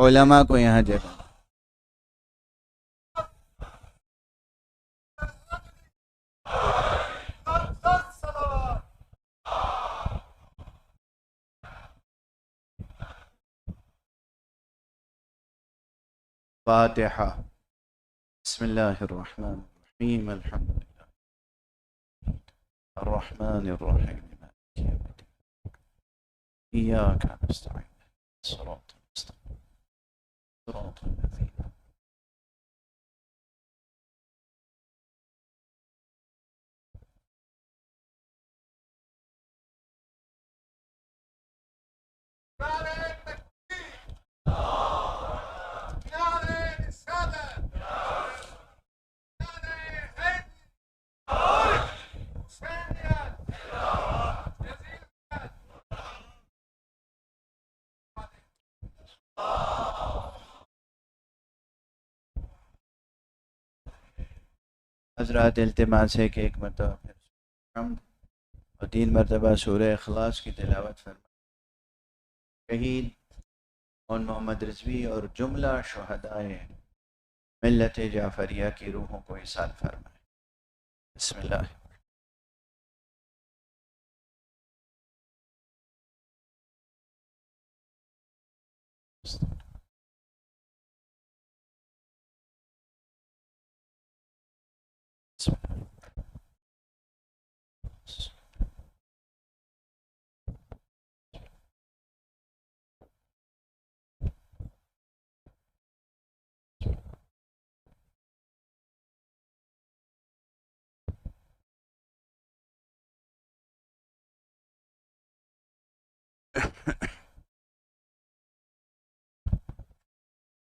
علماء کو یہاں جگہ. فاتحہ. بسم اللہ الرحمن الرحیم الحمد للہ الرحمن الرحیم مالک یوم الدین ایاک نستعین صراط المستقیم صراط الذین. حضرات التماس ہے کہ ایک مرتبہ پھر حمد اور 3 مرتبہ سورہ اخلاص کی تلاوت فرمائیں. شہید اور محمد رضوی اور جملہ شہدائے ملت جعفریہ کی روحوں کو ایصال فرمائیں. بسم اللہ.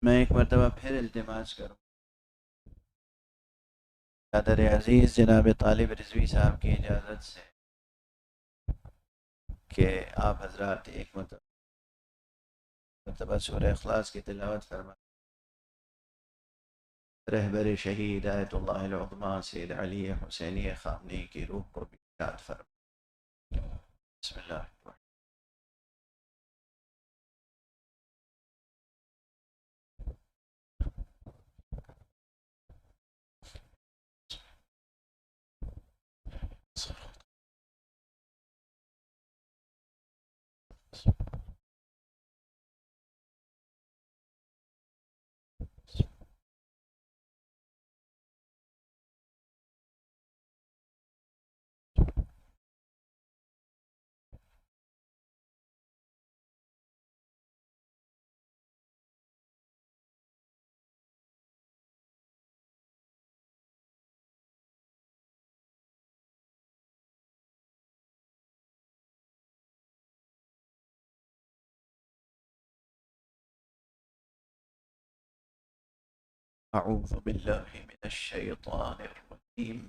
میں ایک مرتبہ پھر التماس کروں قادر عزیز جناب طالب رضوی صاحب کی اجازت سے کہ آپ حضرات ایک مرتبہ سورہ اخلاص کی تلاوت فرمائیں. رہبر شہید آیت اللہ العظمیٰ سید علی حسینی خامنی کی روح کو بھی یاد فرمائیں. بسم اللہ. اعوذ باللہ من الشیطان الرجیم.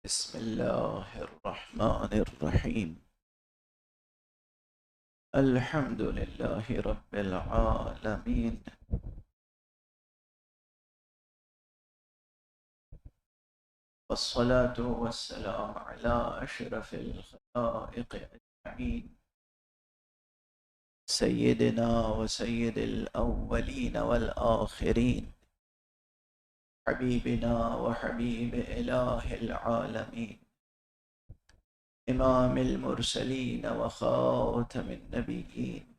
بسم اللہ الرحمن الرحیم. الحمد للہ رب العالمین والصلاة والسلام على اشرف الخلائق اجمعین سیدنا وسید الاولین والآخرین حبیبنا وحبیب الہ العالمین امام المرسلین وخاتم النبیین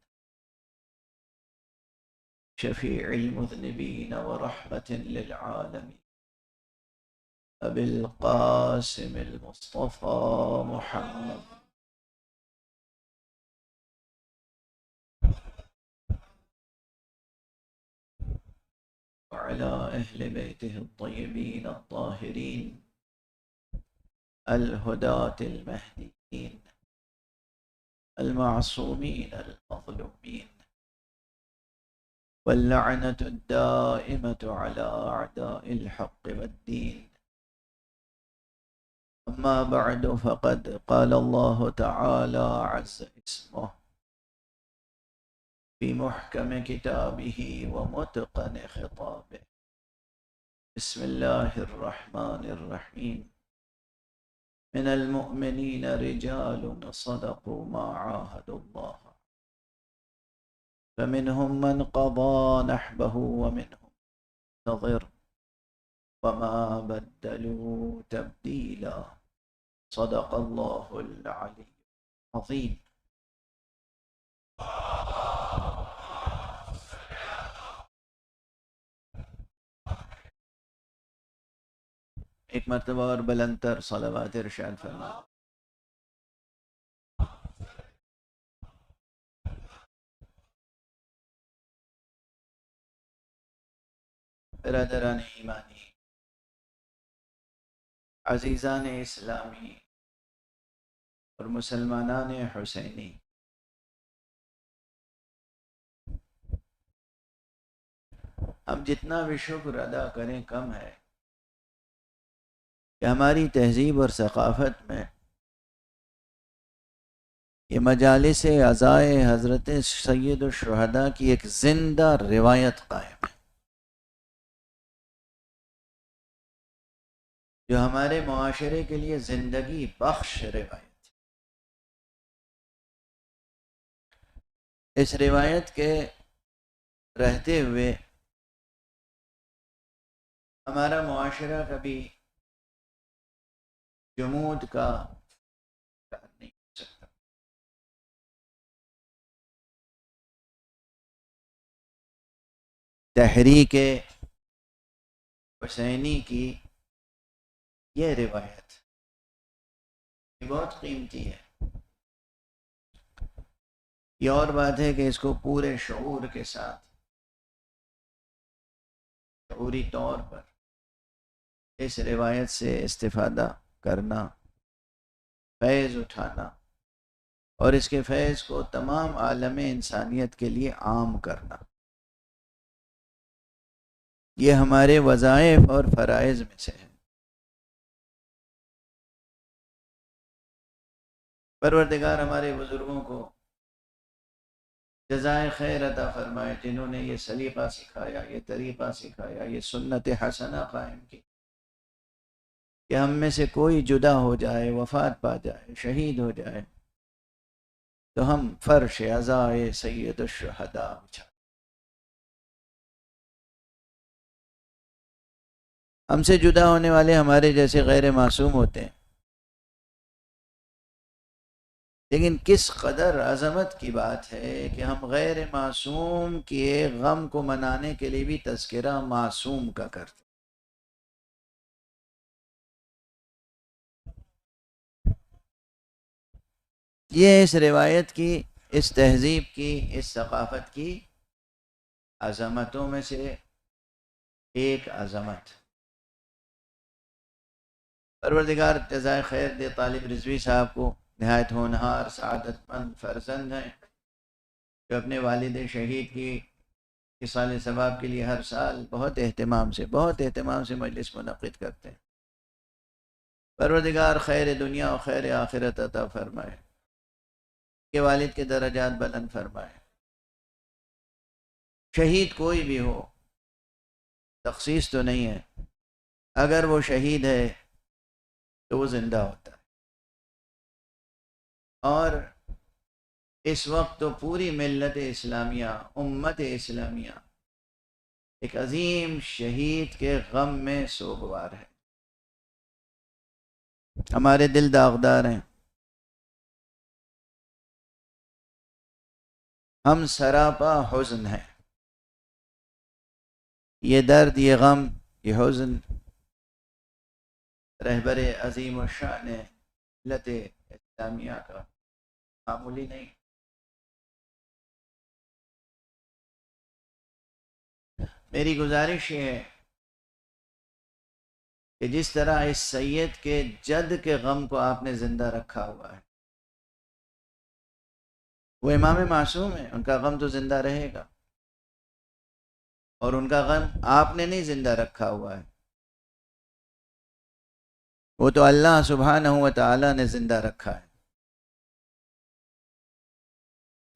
شفیع المذنبین ورحمة للعالمین ابی القاسم المصطفى محمد وعلى أهل بيته الطيبين الطاهرين الهداة المهديين المعصومين المظلومين واللعنة الدائمة على أعداء الحق والدين. أما بعد فقد قال الله تعالى عز اسمه في محكم كتابه ومتقن خطابه. بسم الله الرحمن الرحيم. من المؤمنين رجال صدقوا ما عاهدوا الله فمنهم من قضى نحبه ومنهم منتظر وما بدلوا تبديلا صدق الله العلي العظيم. ایک مرتبہ اور بلند تر صلوات ارشاد فرما. برادران ایمانی، عزیزان اسلامی اور مسلمانان حسینی، ہم جتنا بھی شکر ادا کریں کم ہے کہ ہماری تہذیب اور ثقافت میں یہ مجالس عزائے حضرت سید الشہداء کی ایک زندہ روایت قائم ہے، جو ہمارے معاشرے کے لیے زندگی بخش روایت. اس روایت کے رہتے ہوئے ہمارا معاشرہ کبھی جمود کا نہیں ہو سکتا. تحریک حسینی کی یہ روایت یہ بہت قیمتی ہے. یہ اور بات ہے کہ اس کو پورے شعور کے ساتھ، شعوری طور پر اس روایت سے استفادہ کرنا، فیض اٹھانا اور اس کے فیض کو تمام عالم انسانیت کے لیے عام کرنا، یہ ہمارے وظائف اور فرائض میں سے ہے. پروردگار ہمارے بزرگوں کو جزائے خیر عطا فرمائے، جنہوں نے یہ سلیقہ سکھایا، یہ طریقہ سکھایا، یہ سنت حسنہ قائم کی کہ ہم میں سے کوئی جدا ہو جائے، وفات پا جائے، شہید ہو جائے تو ہم فرش عزائے سید الشہداء بچھا. ہم سے جدا ہونے والے ہمارے جیسے غیر معصوم ہوتے ہیں، لیکن کس قدر عظمت کی بات ہے کہ ہم غیر معصوم کے غم کو منانے کے لیے بھی تذکرہ معصوم کا کرتے. یہ اس روایت کی، اس تہذیب کی، اس ثقافت کی عظمتوں میں سے ایک عظمت. پروردگار جزائے خیر دے طالب رضوی صاحب کو، نہایت ہونہار سعادت مند فرزند ہیں جو اپنے والد شہید کی اصال ثواب کے لیے ہر سال بہت اہتمام سے مجلس منعقد کرتے ہیں. پروردگار خیر دنیا و خیر آخرت عطا فرمائے، کہ والد کے درجات بلند فرمائے. شہید کوئی بھی ہو، تخصیص تو نہیں ہے، اگر وہ شہید ہے تو وہ زندہ ہوتا ہے. اور اس وقت تو پوری ملت اسلامیہ، امت اسلامیہ ایک عظیم شہید کے غم میں سوگوار ہے. ہمارے دل داغدار ہیں، ہم سراپا حزن ہیں. یہ درد، یہ غم، یہ حزن رہبر عظیم الشان ملت اسلامیہ کا معمولی نہیں. میری گزارش یہ ہے کہ جس طرح اس سید کے جد کے غم کو آپ نے زندہ رکھا ہوا ہے، وہ امام معصوم ہے، ان کا غم تو زندہ رہے گا، اور ان کا غم آپ نے نہیں زندہ رکھا ہوا ہے، وہ تو اللہ سبحانہ و تعالی نے زندہ رکھا ہے.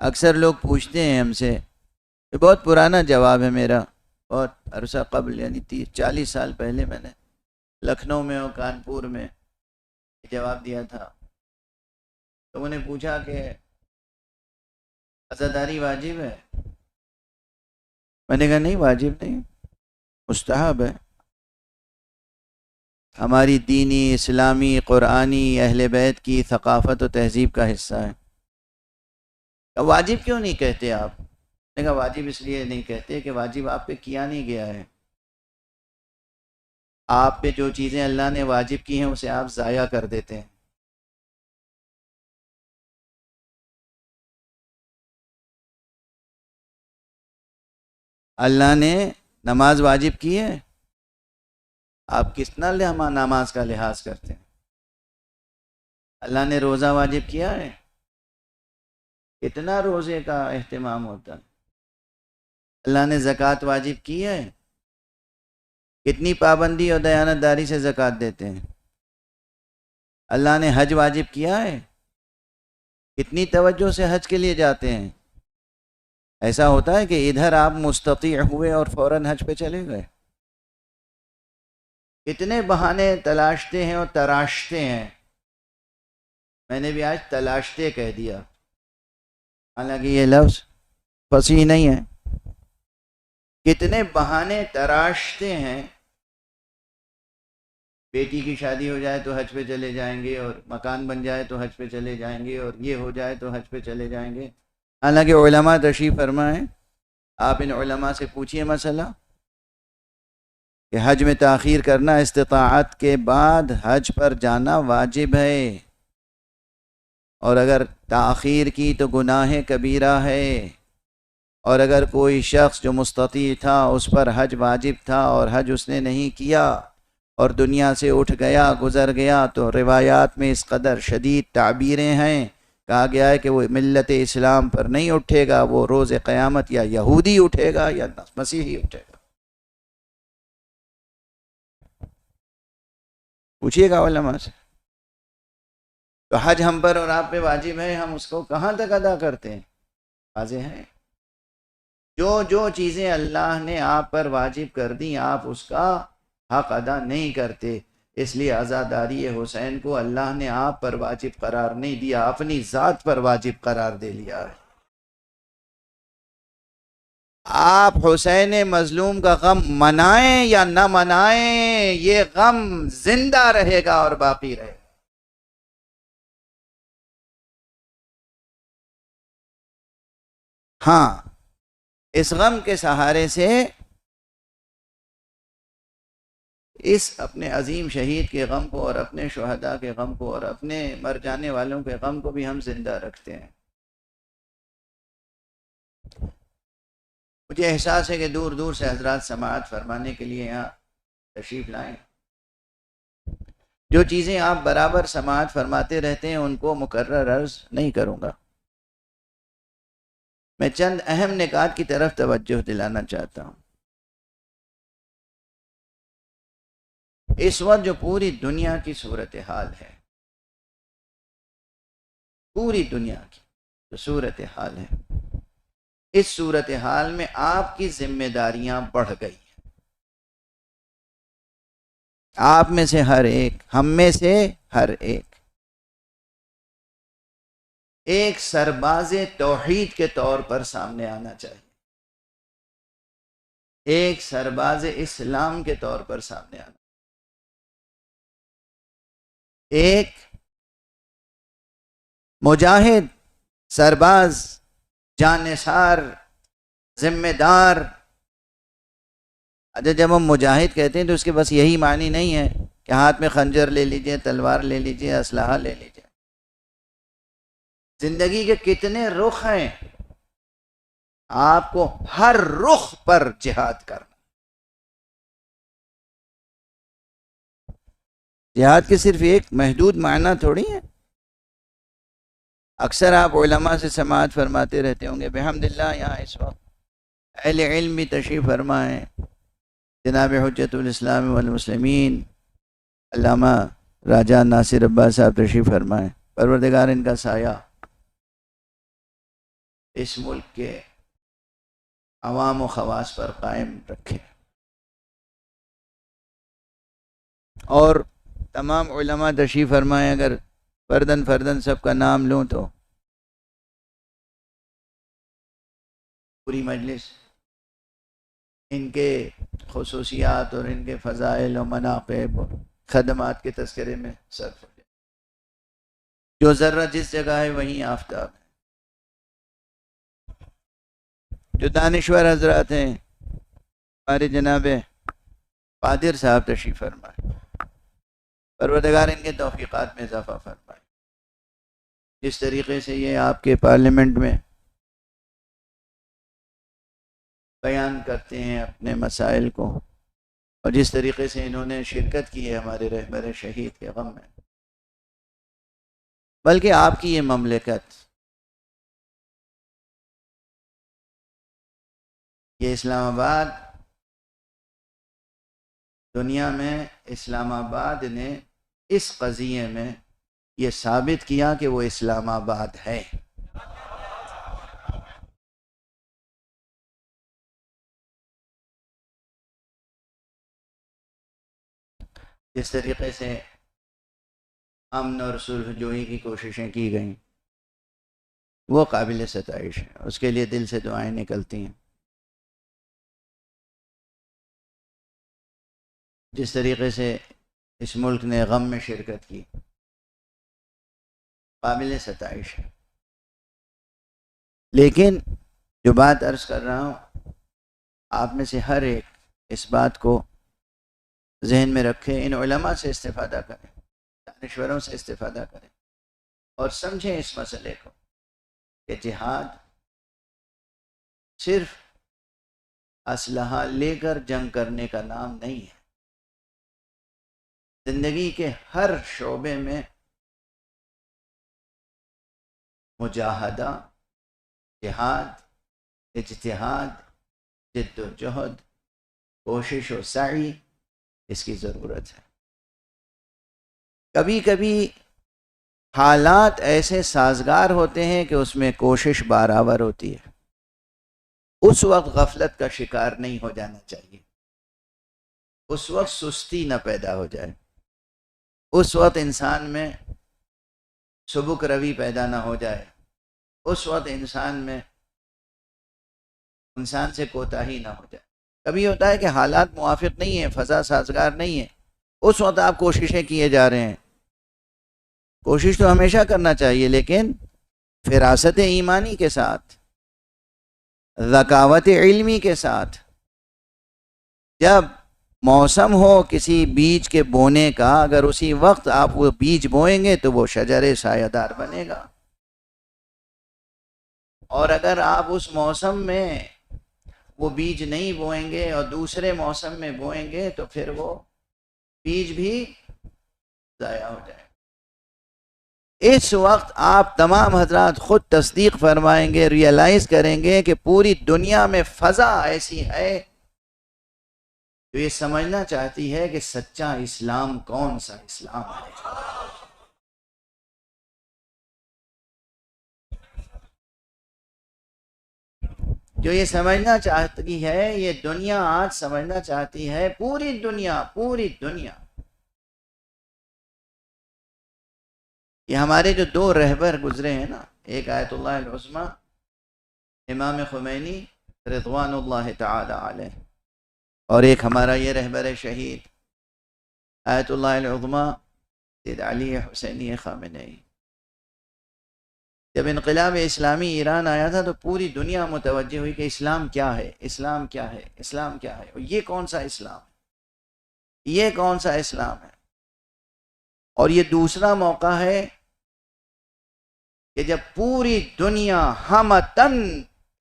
اکثر لوگ پوچھتے ہیں ہم سے، یہ بہت پرانا جواب ہے میرا، بہت عرصہ قبل، یعنی 30-40 سال پہلے میں نے لکھنؤ میں اور کانپور میں جواب دیا تھا. لوگوں نے پوچھا کہ عزاداری واجب ہے؟ میں نے کہا نہیں، واجب نہیں، مستحب ہے. ہماری دینی، اسلامی، قرآنی، اہل بیت کی ثقافت و تہذیب کا حصہ ہے. واجب کیوں نہیں کہتے آپ؟ میں نے کہا واجب اس لیے نہیں کہتے کہ واجب آپ پہ کیا نہیں گیا ہے. آپ پہ جو چیزیں اللہ نے واجب کی ہیں اسے آپ ضائع کر دیتے ہیں. اللہ نے نماز واجب کی ہے، آپ کتنا نماز کا لحاظ کرتے ہیں. اللہ نے روزہ واجب کیا ہے، کتنا روزے کا اہتمام ہوتا ہے. اللہ نے زکوٰۃ واجب کی ہے، کتنی پابندی اور دیانتداری سے زکوٰۃ دیتے ہیں. اللہ نے حج واجب کیا ہے، کتنی توجہ سے حج کے لیے جاتے ہیں. ایسا ہوتا ہے کہ ادھر آپ مستطیع ہوئے اور فوراً حج پہ چلے گئے. کتنے بہانے تلاشتے ہیں اور تراشتے ہیں. میں نے بھی آج تلاشتے کہہ دیا، حالانکہ یہ لفظ فصیح نہیں ہے. کتنے بہانے تراشتے ہیں. بیٹی کی شادی ہو جائے تو حج پہ چلے جائیں گے، اور مکان بن جائے تو حج پہ چلے جائیں گے، اور یہ ہو جائے تو حج پہ چلے جائیں گے. حالانکہ علماء تشریف فرمائیں، آپ ان علماء سے پوچھئے مسئلہ کہ حج میں تاخیر کرنا، استطاعت کے بعد حج پر جانا واجب ہے، اور اگر تاخیر کی تو گناہ کبیرہ ہے. اور اگر کوئی شخص جو مستطیع تھا اس پر حج واجب تھا اور حج اس نے نہیں کیا اور دنیا سے اٹھ گیا، گزر گیا، تو روایات میں اس قدر شدید تعبیریں ہیں. کہا گیا ہے کہ وہ ملت اسلام پر نہیں اٹھے گا، وہ روز قیامت یا یہودی اٹھے گا یا مسیحی اٹھے گا. پوچھئے گا علماء سے. تو حج ہم پر اور آپ پہ واجب ہے، ہم اس کو کہاں تک ادا کرتے ہیں؟ واضح ہے. جو چیزیں اللہ نے آپ پر واجب کر دیں آپ اس کا حق ادا نہیں کرتے. اس لیے عزاداری حسین کو اللہ نے آپ پر واجب قرار نہیں دیا، اپنی ذات پر واجب قرار دے لیا ہے. آپ حسین مظلوم کا غم منائیں یا نہ منائیں، یہ غم زندہ رہے گا اور باقی رہے گا. ہاں، اس غم کے سہارے سے اس اپنے عظیم شہید کے غم کو اور اپنے شہداء کے غم کو اور اپنے مر جانے والوں کے غم کو بھی ہم زندہ رکھتے ہیں. مجھے احساس ہے کہ دور دور سے حضرات سماعت فرمانے کے لیے یہاں تشریف لائیں. جو چیزیں آپ برابر سماعت فرماتے رہتے ہیں ان کو مکرر عرض نہیں کروں گا. میں چند اہم نکات کی طرف توجہ دلانا چاہتا ہوں. اس وقت جو پوری دنیا کی صورتحال ہے، پوری دنیا کی جو صورتحال ہے، اس صورتحال میں آپ کی ذمہ داریاں بڑھ گئی ہیں. آپ میں سے ہر ایک، ہم میں سے ہر ایک سرباز توحید کے طور پر سامنے آنا چاہیے، ایک سرباز اسلام کے طور پر سامنے آنا، ایک مجاہد، سرباز، جانثار، ذمہ دار. اچھا، جب ہم مجاہد کہتے ہیں تو اس کے بس یہی معنی نہیں ہے کہ ہاتھ میں خنجر لے لیجئے، تلوار لے لیجئے، اسلحہ لے لیجئے. زندگی کے کتنے رخ ہیں، آپ کو ہر رخ پر جہاد کرنا. جہاد کے صرف ایک محدود معنی تھوڑی ہے. اکثر آپ علماء سے سماعت فرماتے رہتے ہوں گے. بحمداللہ یہاں اس وقت اہل علم بھی تشریف فرمائیں. جناب حجت الاسلام والمسلمین علامہ راجہ ناصر عباس صاحب تشریف فرمائیں. پروردگار ان کا سایہ اس ملک کے عوام و خواص پر قائم رکھے اور تمام علماء تشریف فرمائیں، اگر فردن فردن سب کا نام لوں تو پوری مجلس ان کے خصوصیات اور ان کے فضائل و مناقب اور خدمات کے تذکرے میں صرف ہو جائے۔ جو ذرہ جس جگہ ہے وہیں آفتاب ہے۔ جو دانشور حضرات ہیں، ہمارے جناب قادر صاحب تشریف فرمائے، پروردگار ان کے توفیقات میں اضافہ فرمائے۔ جس طریقے سے یہ آپ کے پارلیمنٹ میں بیان کرتے ہیں اپنے مسائل کو، اور جس طریقے سے انہوں نے شرکت کی ہے ہمارے رہبر شہید کے غم میں، بلکہ آپ کی یہ مملکت، یہ اسلام آباد، دنیا میں اسلام آباد نے اس قضیے میں یہ ثابت کیا کہ وہ اسلام آباد ہے۔ جس طریقے سے امن اور صلح جوئی کی کوششیں کی گئیں وہ قابل ستائش ہے، اس کے لیے دل سے دعائیں نکلتی ہیں۔ جس طریقے سے اس ملک نے غم میں شرکت کی، قابل ستائش ہے۔ لیکن جو بات عرض کر رہا ہوں، آپ میں سے ہر ایک اس بات کو ذہن میں رکھے، ان علماء سے استفادہ کریں، دانشوروں سے استفادہ کریں، اور سمجھیں اس مسئلے کو کہ جہاد صرف اسلحہ لے کر جنگ کرنے کا نام نہیں ہے۔ زندگی کے ہر شعبے میں مجاہدہ، جہاد، اجتہاد، جد و جہد، کوشش و سعی، اس کی ضرورت ہے۔ کبھی کبھی حالات ایسے سازگار ہوتے ہیں کہ اس میں کوشش برابر ہوتی ہے، اس وقت غفلت کا شکار نہیں ہو جانا چاہیے، اس وقت سستی نہ پیدا ہو جائے، اس وقت انسان میں سبک روی پیدا نہ ہو جائے، اس وقت انسان سے کوتاہی نہ ہو جائے۔ کبھی ہوتا ہے کہ حالات موافق نہیں ہیں، فضا سازگار نہیں ہے، اس وقت آپ کوششیں کیے جا رہے ہیں۔ کوشش تو ہمیشہ کرنا چاہیے، لیکن فراست ایمانی کے ساتھ، ذکاوت علمی کے ساتھ۔ جب موسم ہو کسی بیج کے بونے کا، اگر اسی وقت آپ وہ بیج بوئیں گے تو وہ شجر سایہ دار بنے گا، اور اگر آپ اس موسم میں وہ بیج نہیں بوئیں گے اور دوسرے موسم میں بوئیں گے تو پھر وہ بیج بھی ضائع ہو جائے۔ اس وقت آپ تمام حضرات خود تصدیق فرمائیں گے، ریئلائز کریں گے کہ پوری دنیا میں فضا ایسی ہے جو یہ سمجھنا چاہتی ہے کہ سچا اسلام کون سا اسلام ہے۔ جو یہ سمجھنا چاہتی ہے، یہ دنیا آج سمجھنا چاہتی ہے، پوری دنیا، پوری دنیا۔ یہ ہمارے جو دو رہبر گزرے ہیں نا، ایک آیت اللہ العظمی امام خمینی رضوان اللہ تعالی علیہ، اور ایک ہمارا یہ رہبر شہید آیت اللہ العظمی سید علی حسینی خامنئی۔ جب انقلاب اسلامی ایران آیا تھا تو پوری دنیا متوجہ ہوئی کہ اسلام کیا ہے، اسلام کیا ہے، اسلام کیا ہے، اور یہ کون سا اسلام ہے، یہ کون سا اسلام ہے۔ اور یہ دوسرا موقع ہے کہ جب پوری دنیا ہمتن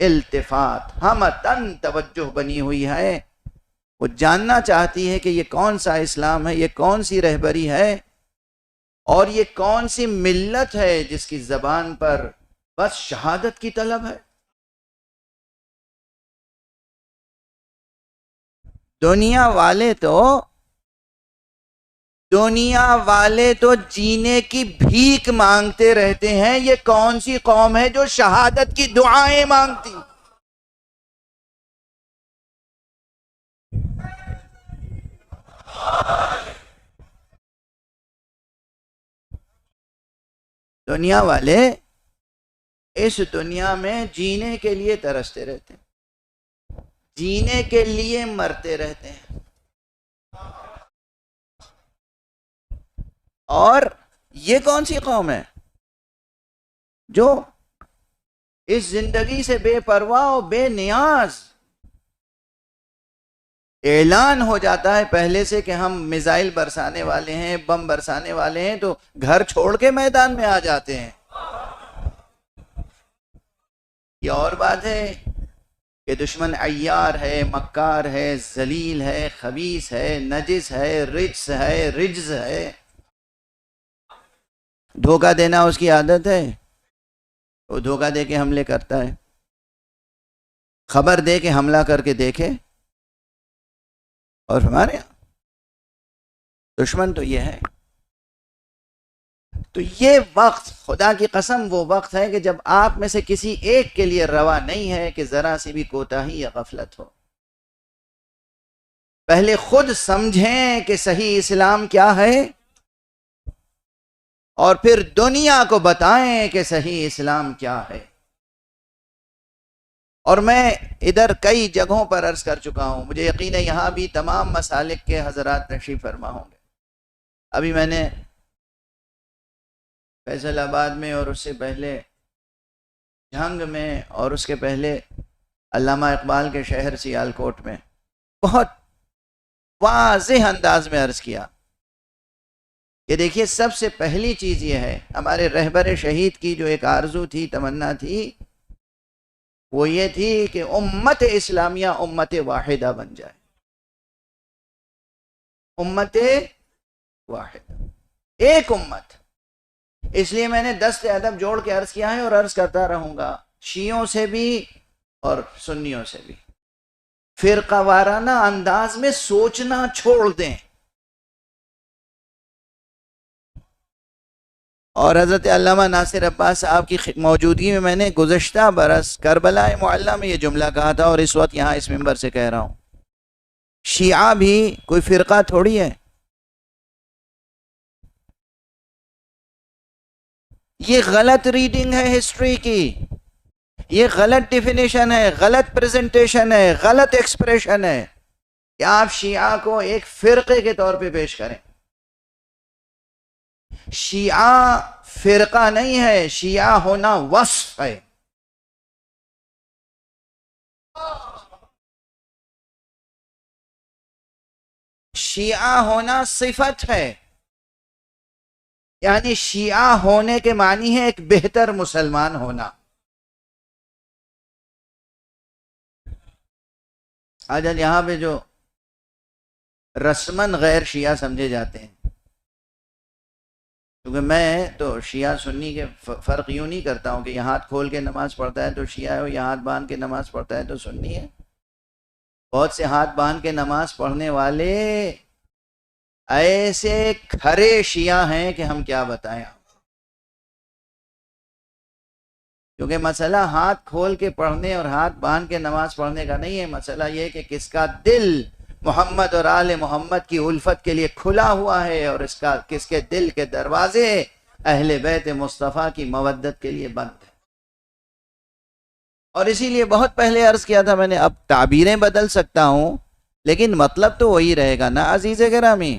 التفات، ہمتن توجہ بنی ہوئی ہے، وہ جاننا چاہتی ہے کہ یہ کون سا اسلام ہے، یہ کون سی رہبری ہے، اور یہ کون سی ملت ہے جس کی زبان پر بس شہادت کی طلب ہے۔ دنیا والے تو جینے کی بھیک مانگتے رہتے ہیں، یہ کون سی قوم ہے جو شہادت کی دعائیں مانگتی؟ دنیا والے اس دنیا میں جینے کے لیے ترستے رہتے ہیں، جینے کے لیے مرتے رہتے ہیں، اور یہ کون سی قوم ہے جو اس زندگی سے بے پرواہ و بے نیاز؟ اعلان ہو جاتا ہے پہلے سے کہ ہم میزائل برسانے والے ہیں، بم برسانے والے ہیں، تو گھر چھوڑ کے میدان میں آ جاتے ہیں۔ یہ اور بات ہے کہ دشمن عیار ہے، مکار ہے، ذلیل ہے، خبیث ہے، نجس ہے، رجس ہے، دھوکہ دینا اس کی عادت ہے، وہ دھوکہ دے کے حملے کرتا ہے، خبر دے کے حملہ کر کے دیکھے۔ اور ہمارے دشمن تو یہ ہے۔ تو یہ وقت، خدا کی قسم، وہ وقت ہے کہ جب آپ میں سے کسی ایک کے لیے روا نہیں ہے کہ ذرا سی بھی کوتاہی یا غفلت ہو۔ پہلے خود سمجھیں کہ صحیح اسلام کیا ہے، اور پھر دنیا کو بتائیں کہ صحیح اسلام کیا ہے۔ اور میں ادھر کئی جگہوں پر عرض کر چکا ہوں، مجھے یقین ہے یہاں بھی تمام مسالک کے حضرات تشریف فرما ہوں گے۔ ابھی میں نے فیصل آباد میں، اور اس سے پہلے جھنگ میں، اور اس کے پہلے علامہ اقبال کے شہر سیالکوٹ میں بہت واضح انداز میں عرض کیا کہ دیکھیے، سب سے پہلی چیز یہ ہے، ہمارے رہبر شہید کی جو ایک آرزو تھی، تمنا تھی، وہ یہ تھی کہ امت اسلامیہ امت واحدہ بن جائے، امت واحدہ، ایک امت۔ اس لیے میں نے دست ادب جوڑ کے عرض کیا ہے اور عرض کرتا رہوں گا، شیعوں سے بھی اور سنیوں سے بھی فرقہ وارانہ انداز میں سوچنا چھوڑ دیں۔ اور حضرت علامہ ناصر عباس صاحب کی موجودگی میں میں نے گزشتہ برس کربلا معلیٰ میں یہ جملہ کہا تھا، اور اس وقت یہاں اس منبر سے کہہ رہا ہوں، شیعہ بھی کوئی فرقہ تھوڑی ہے، یہ غلط ریڈنگ ہے ہسٹری کی، یہ غلط ڈیفینیشن ہے، غلط پریزنٹیشن ہے، غلط ایکسپریشن ہے کہ آپ شیعہ کو ایک فرقے کے طور پہ پیش کریں۔ شیعہ فرقہ نہیں ہے، شیعہ ہونا وصف ہے۔ شیعہ ہونا صفت ہے، یعنی شیعہ ہونے کے معنی ہے ایک بہتر مسلمان ہونا۔ آج یہاں پہ جو رسماً غیر شیعہ سمجھے جاتے ہیں، کیونکہ میں تو شیعہ سنی کے فرق یوں نہیں کرتا ہوں کہ یہ ہاتھ کھول کے نماز پڑھتا ہے تو شیعہ ہے، اور یہ ہاتھ باندھ کے نماز پڑھتا ہے تو سنی ہے۔ بہت سے ہاتھ باندھ کے نماز پڑھنے والے ایسے کھرے شیعہ ہیں کہ ہم کیا بتائیں، کیونکہ مسئلہ ہاتھ کھول کے پڑھنے اور ہاتھ باندھ کے نماز پڑھنے کا نہیں ہے، مسئلہ یہ کہ کس کا دل محمد اور آل محمد کی الفت کے لیے کھلا ہوا ہے، اور کس کے دل کے دروازے اہل بیت مصطفیٰ کی مودت کے لیے بند ہیں۔ اور اسی لیے بہت پہلے عرض کیا تھا میں نے، اب تعبیریں بدل سکتا ہوں لیکن مطلب تو وہی رہے گا نا عزیز گرامی،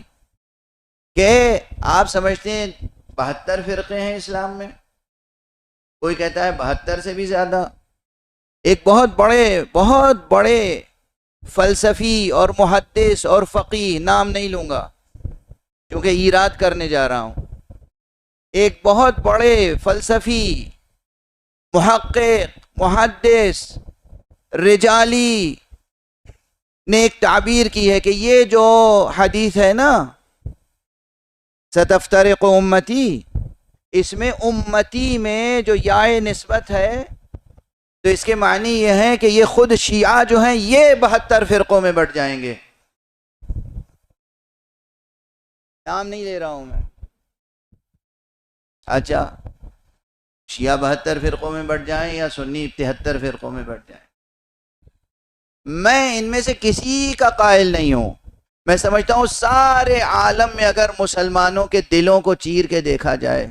کہ آپ سمجھتے ہیں 72 فرقے ہیں اسلام میں، کوئی کہتا ہے 72 سے بھی زیادہ۔ ایک بہت بڑے فلسفی اور محدث اور فقیہ، نام نہیں لوں گا کیونکہ ایراد کرنے جا رہا ہوں، ایک بہت بڑے فلسفی، محقق، محدث، رجالی نے ایک تعبیر کی ہے کہ یہ جو حدیث ہے نا ستفترق امتی، اس میں امتی میں جو یائے نسبت ہے تو اس کے معنی یہ ہے کہ یہ خود شیعہ جو ہیں یہ 72 فرقوں میں بٹ جائیں گے۔ نام نہیں لے رہا ہوں میں، اچھا شیعہ 72 فرقوں میں بٹ جائیں یا سنی 73 فرقوں میں بٹ جائیں، میں ان میں سے کسی کا قائل نہیں ہوں۔ میں سمجھتا ہوں سارے عالم میں اگر مسلمانوں کے دلوں کو چیر کے دیکھا جائے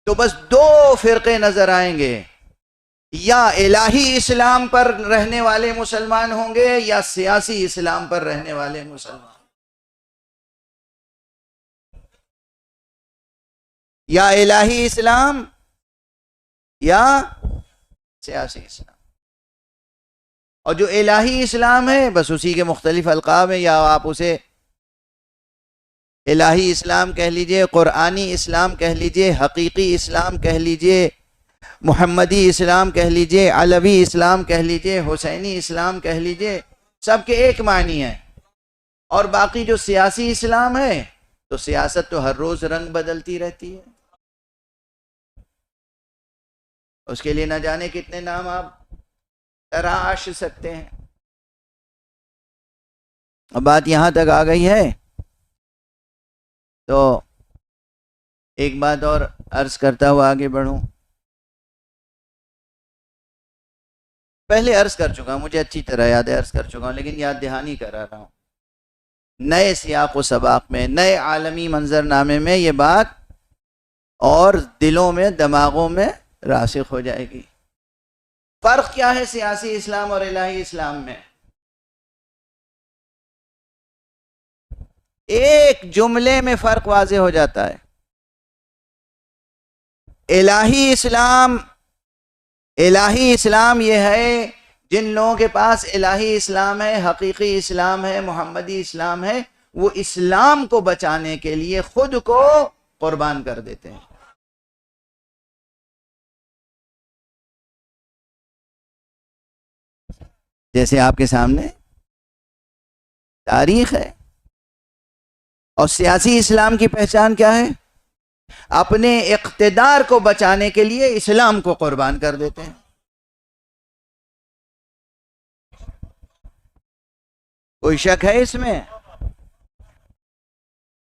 تو بس دو فرقے نظر آئیں گے، یا الہی اسلام پر رہنے والے مسلمان ہوں گے یا سیاسی اسلام پر رہنے والے مسلمان، یا الہی اسلام یا سیاسی اسلام۔ اور جو الہی اسلام ہے بس اسی کے مختلف القاب ہیں، یا آپ اسے الہی اسلام کہہ لیجئے، قرآنی اسلام کہہ لیجئے، حقیقی اسلام کہہ لیجئے، محمدی اسلام کہہ لیجئے، علوی اسلام کہہ لیجئے، حسینی اسلام کہہ لیجئے، سب کے ایک معنی ہے۔ اور باقی جو سیاسی اسلام ہے تو سیاست تو ہر روز رنگ بدلتی رہتی ہے، اس کے لیے نہ جانے کتنے نام آپ تراش سکتے ہیں۔ اب بات یہاں تک آ گئی ہے تو ایک بات اور عرض کرتا ہوا آگے بڑھوں۔ پہلے عرض کر چکا ہوں، مجھے اچھی طرح یاد ہے، عرض کر چکا ہوں، لیکن یاد دہانی کرا رہا ہوں۔ نئے سیاق و سباق میں، نئے عالمی منظرنامے میں یہ بات اور دلوں میں، دماغوں میں راسخ ہو جائے گی۔ فرق کیا ہے سیاسی اسلام اور الہی اسلام میں؟ ایک جملے میں فرق واضح ہو جاتا ہے۔ الہی اسلام یہ ہے جن لوگوں کے پاس الہی اسلام ہے، حقیقی اسلام ہے، محمدی اسلام ہے، وہ اسلام کو بچانے کے لیے خود کو قربان کر دیتے ہیں۔ جیسے آپ کے سامنے تاریخ ہے۔ اور سیاسی اسلام کی پہچان کیا ہے؟ اپنے اقتدار کو بچانے کے لیے اسلام کو قربان کر دیتے ہیں۔ کوئی شک ہے اس میں؟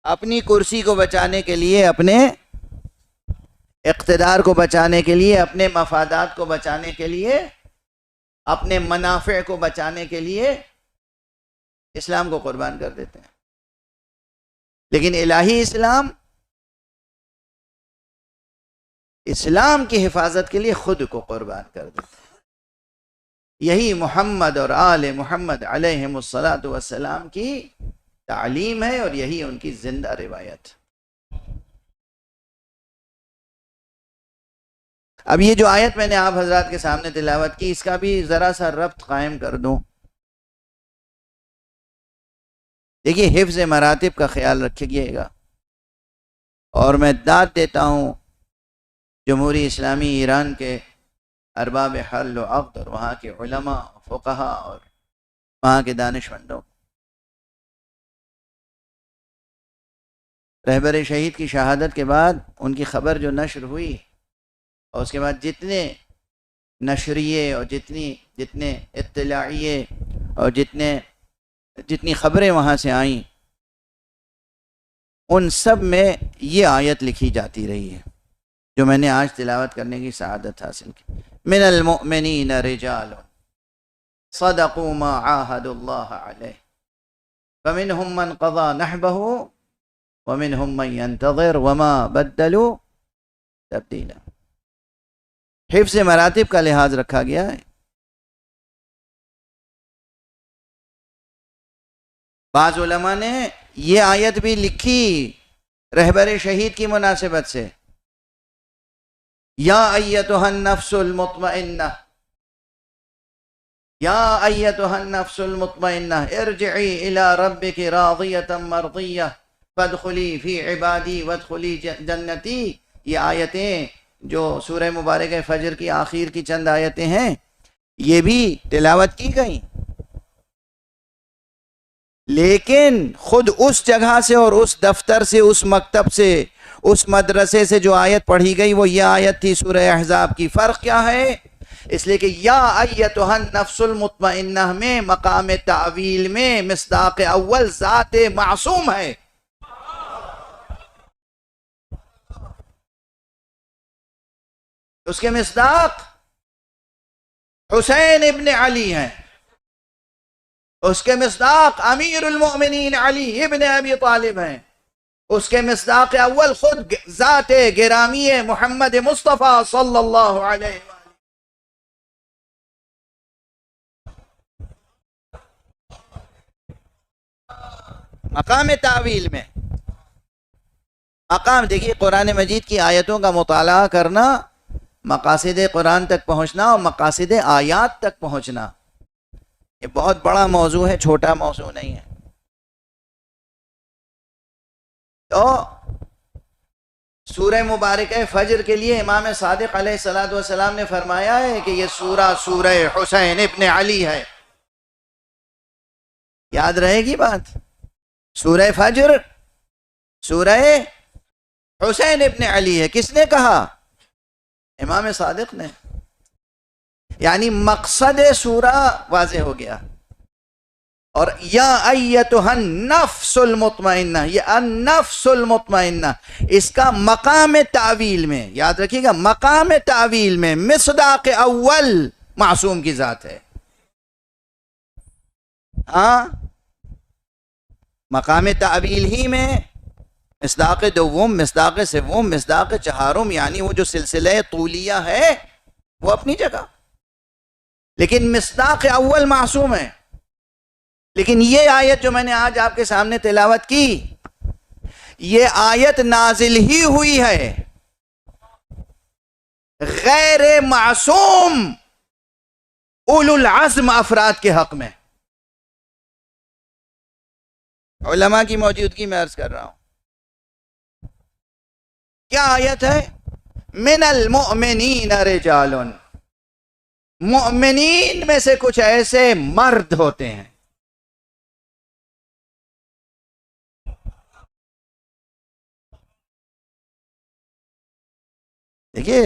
اپنی کرسی کو بچانے کے لیے، اپنے اقتدار کو بچانے کے لیے، اپنے مفادات کو بچانے کے لیے، اپنے منافع کو بچانے کے لیے اسلام کو قربان کر دیتے ہیں۔ لیکن الہی اسلام کی حفاظت کے لیے خود کو قربان کر دیتے ہیں۔ یہی محمد اور آل محمد علیہم الصلاۃ والسلام کی تعلیم ہے اور یہی ان کی زندہ روایت۔ اب یہ جو آیت میں نے آپ حضرات کے سامنے تلاوت کی، اس کا بھی ذرا سا ربط قائم کر دوں۔ دیکھیے، حفظ مراتب کا خیال رکھیے گا، اور میں داد دیتا ہوں جمہوری اسلامی ایران کے ارباب حل و عقد اور وہاں کے علماء، فقہا اور وہاں کے دانشمندوں۔ رہبر شہید کی شہادت کے بعد ان کی خبر جو نشر ہوئی، اور اس کے بعد جتنے نشریے اور جتنے اطلاعیے اور جتنی خبریں وہاں سے آئیں، ان سب میں یہ آیت لکھی جاتی رہی ہے جو میں نے آج تلاوت کرنے کی سعادت حاصل کی۔ من المؤمنین رجال صدقوا ما عاہدوا اللہ علیہ فمنہم من قضى نحبہ ومنہم من ينتظر وما بدلوا تبدیلا۔ حفظ مراتب کا لحاظ رکھا گیا ہے۔ بعض علماء نے یہ آیت بھی لکھی رہبر شہید کی مناسبت سے، یا ایتھا النفس المطمئنہ، یا ایتھا النفس المطمئنہ ارجعی الی ربک راضیۃ مرضیہ فادخلی فی عبادی وادخلی جنتی۔ یہ آیتیں جو سورہ مبارکہ فجر کی آخر کی چند آیتیں ہیں، یہ بھی تلاوت کی گئیں، لیکن خود اس جگہ سے اور اس دفتر سے، اس مکتب سے، اس مدرسے سے جو آیت پڑھی گئی وہ یہ آیت تھی سورہ احزاب کی۔ فرق کیا ہے؟ اس لیے کہ یا ایتھا النفس المطمئنہ میں مقام تعویل میں مصداق اول ذات معصوم ہے۔ اس کے مصداق حسین ابن علی ہیں، اس کے مصداق امیر المؤمنین علی ابن ابی طالب ہیں، اس کے مصداق اول خود ذات گرامی محمد مصطفیٰ صلی اللہ علیہ وسلم. مقام تعویل میں مقام دیکھیے، قرآن مجید کی آیتوں کا مطالعہ کرنا، مقاصد قرآن تک پہنچنا اور مقاصد آیات تک پہنچنا، یہ بہت بڑا موضوع ہے، چھوٹا موضوع نہیں ہے. تو سورہ مبارکہ فجر کے لیے امام صادق علیہ السلام نے فرمایا ہے کہ یہ سورہ حسین ابن علی ہے. یاد رہے گی بات، سورہ فجر سورہ حسین ابن علی ہے. کس نے کہا؟ امام صادق نے. یعنی مقصد سورہ واضح ہو گیا. اور یا ایتھا النفس المطمئنہ، یہ النفس المطمئنہ اس کا مقام تعویل میں، یاد رکھیے گا، مقام تعویل میں مصداق اول معصوم کی ذات ہے. ہاں، مقام تعویل ہی میں مصداق دوم، مصداق سوم، مصداق چہارم، یعنی وہ جو سلسلہ طولیہ ہے وہ اپنی جگہ، لیکن مصداق اول معصوم ہے. لیکن یہ آیت جو میں نے آج آپ کے سامنے تلاوت کی، یہ آیت نازل ہی ہوئی ہے غیر معصوم اولو العزم افراد کے حق میں. علماء کی موجودگی میں عرض کر رہا ہوں. کیا آیت ہے؟ من المؤمنین رجال، مؤمنین میں سے کچھ ایسے مرد ہوتے ہیں. دیکھیے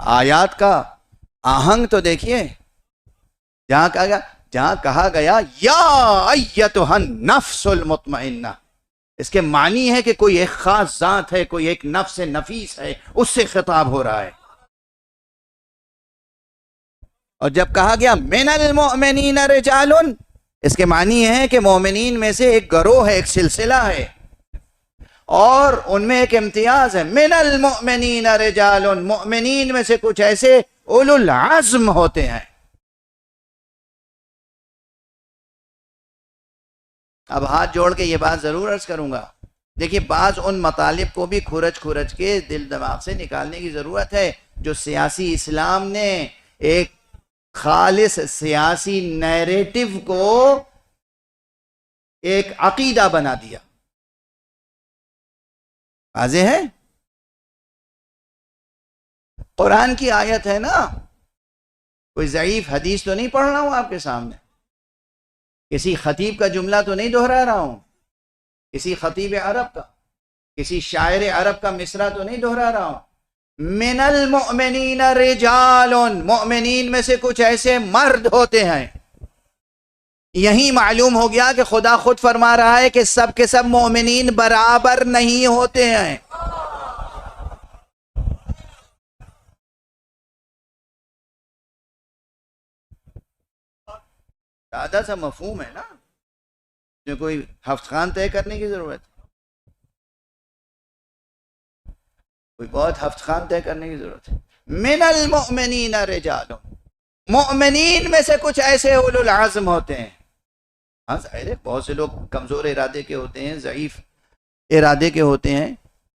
آیات کا آہنگ تو دیکھیے، جہاں کہا گیا یا ایتھا النفس المطمئنہ، اس کے معنی ہے کہ کوئی ایک خاص ذات ہے، کوئی ایک نفس نفیس ہے، اس سے خطاب ہو رہا ہے. اور جب کہا گیا من المؤمنین رجال، اس کے معنی ہے کہ مومنین میں سے ایک گروہ ہے، ایک سلسلہ ہے، اور ان میں ایک امتیاز ہے. من المؤمنین رجال، مؤمنین میں سے کچھ ایسے اولو العزم ہوتے ہیں. اب ہاتھ جوڑ کے یہ بات ضرور عرض کروں گا، دیکھیے بعض ان مطالب کو بھی کھرچ کے دل دماغ سے نکالنے کی ضرورت ہے جو سیاسی اسلام نے ایک خالص سیاسی نیریٹو کو ایک عقیدہ بنا دیا. واضح ہے، قرآن کی آیت ہے نا، کوئی ضعیف حدیث تو نہیں پڑھ رہا ہوں آپ کے سامنے، کسی خطیب کا جملہ تو نہیں دہرا رہا ہوں، کسی خطیب عرب کا، کسی شاعر عرب کا مصرع تو نہیں دہرا رہا ہوں. من المؤمنین رجال، مؤمنین میں سے کچھ ایسے مرد ہوتے ہیں. یہی معلوم ہو گیا کہ خدا خود فرما رہا ہے کہ سب کے سب مومنین برابر نہیں ہوتے ہیں. سادہ سا مفہوم ہے نا، جو کوئی ہفت خان طے کرنے کی ضرورت ہے، کوئی بہت ہفت خان طے کرنے کی ضرورت ہے. من المؤمنین رجال، مؤمنین میں سے کچھ ایسے اولو العزم ہوتے ہیں. ہاں ظاہر ہے بہت سے لوگ کمزور ارادے کے ہوتے ہیں، ضعیف ارادے کے ہوتے ہیں،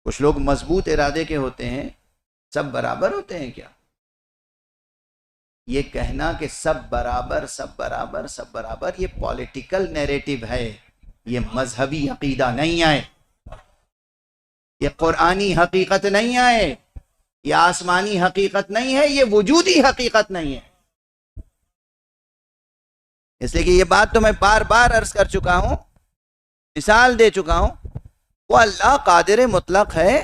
کچھ لوگ مضبوط ارادے کے ہوتے ہیں. سب برابر ہوتے ہیں کیا؟ یہ کہنا کہ سب برابر سب برابر سب برابر، یہ پولیٹیکل نیریٹو ہے، یہ مذہبی عقیدہ نہیں ہے، یہ قرآنی حقیقت نہیں ہے، یہ آسمانی حقیقت نہیں ہے، یہ وجودی حقیقت نہیں ہے. اس لیے کہ یہ بات تو میں بار بار عرض کر چکا ہوں، مثال دے چکا ہوں. وہ اللہ قادر مطلق ہے،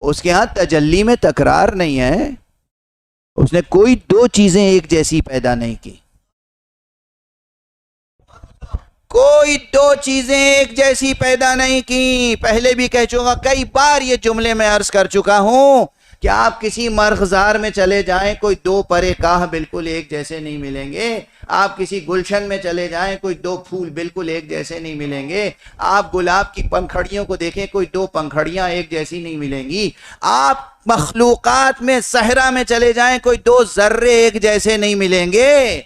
اس کے ہاں تجلی میں تکرار نہیں ہے، اس نے کوئی دو چیزیں ایک جیسی پیدا نہیں کی، کوئی دو چیزیں ایک جیسی پیدا نہیں کی. پہلے بھی کہہ چکا، کئی بار یہ جملے میں عرض کر چکا ہوں کہ آپ کسی مرغزار میں چلے جائیں کوئی دو پرے کاہ بالکل ایک جیسے نہیں ملیں گے، آپ کسی گلشن میں چلے جائیں کوئی دو پھول بالکل ایک جیسے نہیں ملیں گے، آپ گلاب کی پنکھڑیوں کو دیکھیں کوئی دو پنکھڑیاں ایک جیسی نہیں ملیں گی، آپ مخلوقات میں صحرا میں چلے جائیں کوئی دو ذرے ایک جیسے نہیں ملیں گے،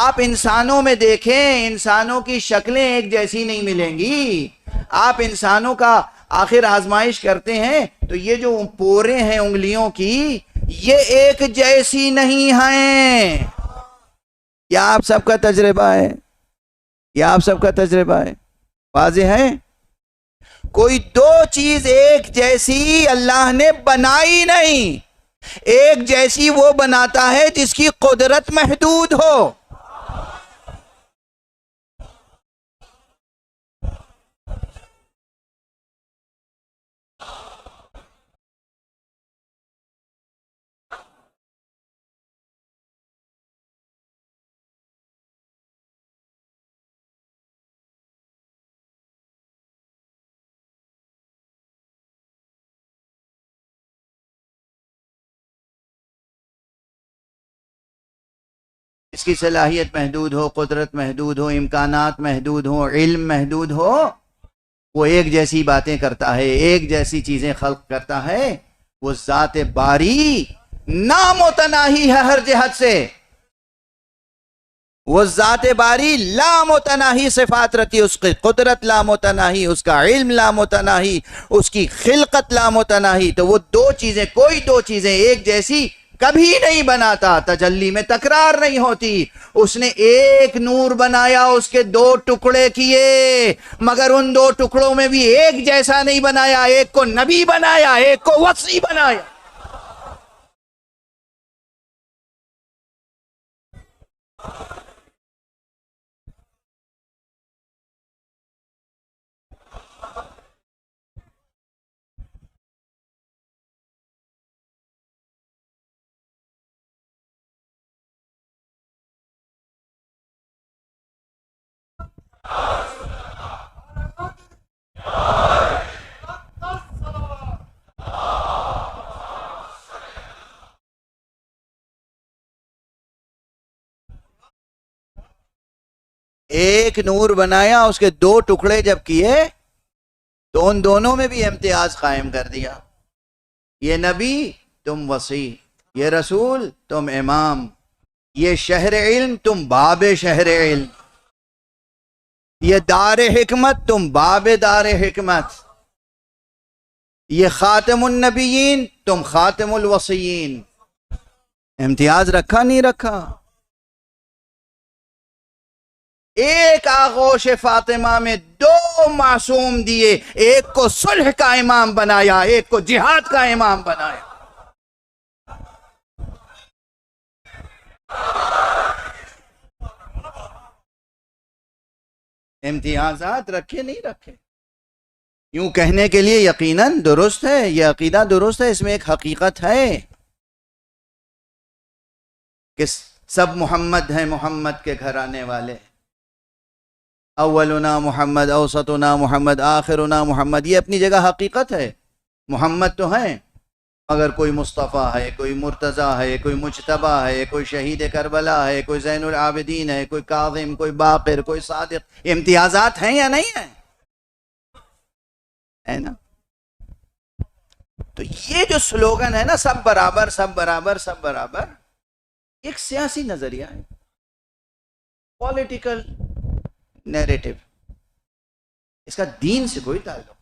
آپ انسانوں میں دیکھیں انسانوں کی شکلیں ایک جیسی نہیں ملیں گی، آپ انسانوں کا آخر آزمائش کرتے ہیں تو یہ جو پورے ہیں انگلیوں کی یہ ایک جیسی نہیں ہیں، یہ آپ سب کا تجربہ ہے، یہ آپ سب کا تجربہ ہے، واضح ہے؟ کوئی دو چیز ایک جیسی اللہ نے بنائی نہیں، ایک جیسی وہ بناتا ہے جس کی قدرت محدود ہو۔ اس کی صلاحیت محدود ہو، قدرت محدود ہو، امکانات محدود ہو، علم محدود ہو، وہ ایک جیسی باتیں کرتا ہے، ایک جیسی چیزیں خلق کرتا ہے، وہ ذات باری نامتناہی ہے ہر جہت سے، وہ ذات باری لامتناہی صفات رکھی، اس کی قدرت لامتناہی، اس کا علم لامتناہی، اس کی خلقت لامتناہی، تو وہ دو چیزیں کوئی دو چیزیں ایک جیسی کبھی نہیں بناتا، تجلی میں تکرار نہیں ہوتی، اس نے ایک نور بنایا اس کے دو ٹکڑے کیے مگر ان دو ٹکڑوں میں بھی ایک جیسا نہیں بنایا، ایک کو نبی بنایا ایک کو وصی بنایا۔ ایک نور بنایا اس کے دو ٹکڑے جب کیے تو ان دونوں میں بھی امتیاز قائم کر دیا، یہ نبی تم وصی، یہ رسول تم امام، یہ شہر علم تم باب شہر علم، یہ دار حکمت تم باب دار حکمت، یہ خاتم النبیین تم خاتم الوصیین۔ امتیاز رکھا نہیں رکھا؟ ایک آغوش فاطمہ میں دو معصوم دیے، ایک کو صلح کا امام بنایا ایک کو جہاد کا امام بنایا۔ امتیازات رکھے نہیں رکھے؟ یوں کہنے کے لیے یقیناً درست ہے، یہ عقیدہ درست ہے، اس میں ایک حقیقت ہے کہ سب محمد ہیں، محمد کے گھرانے والے، اولنا محمد، اوسطنا محمد، آخرنا محمد، یہ اپنی جگہ حقیقت ہے، محمد تو ہیں مگر کوئی مصطفیٰ ہے، کوئی مرتضیٰ ہے، کوئی مجتبیٰ ہے، کوئی شہید کربلا ہے، کوئی زین العابدین ہے، کوئی کاظم، کوئی باقر، کوئی صادق، امتیازات ہیں یا نہیں ہیں؟ ہے نا؟ تو یہ جو سلوگن ہے نا سب برابر سب برابر سب برابر، ایک سیاسی نظریہ ہے، پولیٹیکل نیریٹو، اس کا دین سے کوئی تعلق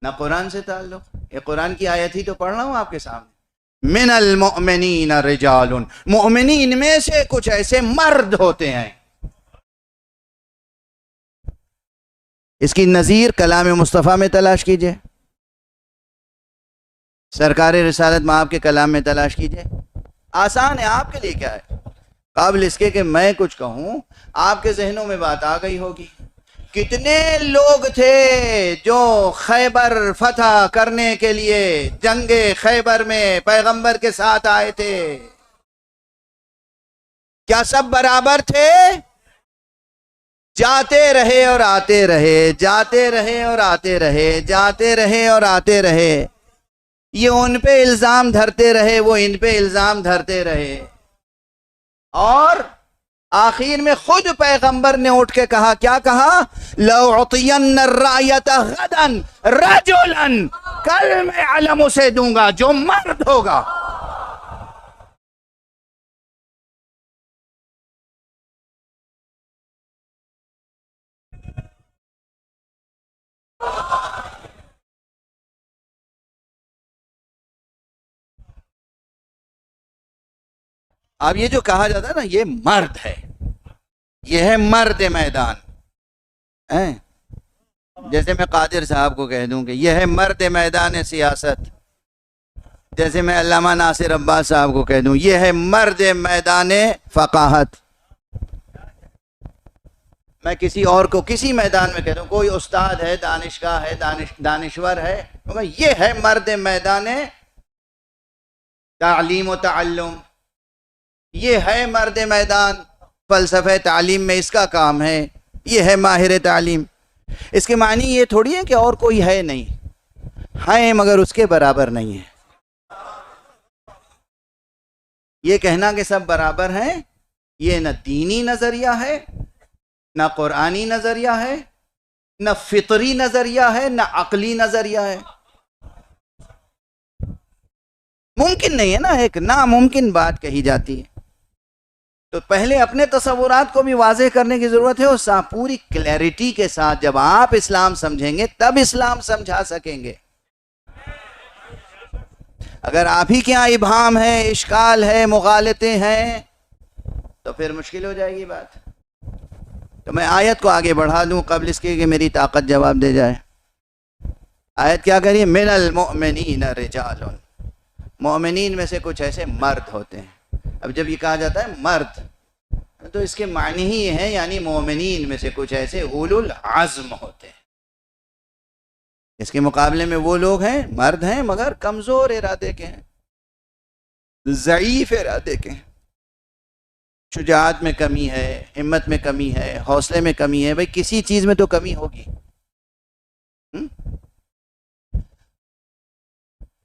نہ قرآن سے تعلق۔ یہ قرآن کی آیت ہی تو پڑھ رہا ہوں آپ کے سامنے، من المؤمنین رجال، مؤمنین میں سے کچھ ایسے مرد ہوتے ہیں۔ اس کی نظیر کلام مصطفیٰ میں تلاش کیجئے، سرکار رسالت میں آپ کے کلام میں تلاش کیجئے، آسان ہے۔ آپ کے لیے کیا ہے؟ قابل اس کے کہ میں کچھ کہوں آپ کے ذہنوں میں بات آ گئی ہوگی۔ کتنے لوگ تھے جو خیبر فتح کرنے کے لیے جنگ خیبر میں پیغمبر کے ساتھ آئے تھے؟ کیا سب برابر تھے؟ جاتے رہے اور آتے رہے، جاتے رہے اور آتے رہے، جاتے رہے اور آتے رہے۔ یہ ان پہ الزام دھرتے رہے، وہ ان پہ الزام دھرتے رہے، اور آخر میں خود پیغمبر نے اٹھ کے کہا، کیا کہا؟ لَأُعْطِيَنَّ الرَّايَةَ غَدًا رَجُلًا، کل میں علم اسے دوں گا جو مرد ہوگا۔ اب یہ جو کہا جاتا ہے نا، یہ مرد ہے، یہ ہے مرد میدان، جیسے میں قادر صاحب کو کہہ دوں کہ یہ ہے مرد میدان سیاست، جیسے میں علامہ ناصر عباس صاحب کو کہہ دوں یہ ہے مرد میدان فقاہت، میں کسی اور کو کسی میدان میں کہہ دوں، کوئی استاد ہے، دانشگاہ ہے، دانشور ہے، یہ ہے مرد میدان تعلیم و تعلم، یہ ہے مرد میدان فلسفہ تعلیم میں اس کا کام ہے، یہ ہے ماہر تعلیم۔ اس کے معنی یہ تھوڑی ہے کہ اور کوئی ہے نہیں، ہیں مگر اس کے برابر نہیں ہے۔ یہ کہنا کہ سب برابر ہیں، یہ نہ دینی نظریہ ہے، نہ قرآنی نظریہ ہے، نہ فطری نظریہ ہے، نہ عقلی نظریہ ہے۔ ممکن نہیں ہے نا، ایک ناممکن بات کہی جاتی ہے۔ تو پہلے اپنے تصورات کو بھی واضح کرنے کی ضرورت ہے، اور پوری کلیئرٹی کے ساتھ جب آپ اسلام سمجھیں گے تب اسلام سمجھا سکیں گے۔ اگر آپ ہی کے یہاں ابہام ہے، اشکال ہے، مغالطے ہیں، تو پھر مشکل ہو جائے گی بات۔ تو میں آیت کو آگے بڑھا دوں قبل اس کے کہ میری طاقت جواب دے جائے۔ آیت کیا کریے؟ من المؤمنین رجال، مومنین میں سے کچھ ایسے مرد ہوتے ہیں۔ اب جب یہ کہا جاتا ہے مرد تو اس کے معنی ہی یہ ہے، یعنی مومنین میں سے کچھ ایسے اولو العزم ہوتے ہیں۔ اس کے مقابلے میں وہ لوگ ہیں، مرد ہیں مگر کمزور ارادے کے ہیں، ضعیف ارادے کے ہیں، شجاعت میں کمی ہے، ہمت میں کمی ہے، حوصلے میں کمی ہے۔ بھئی کسی چیز میں تو کمی ہوگی۔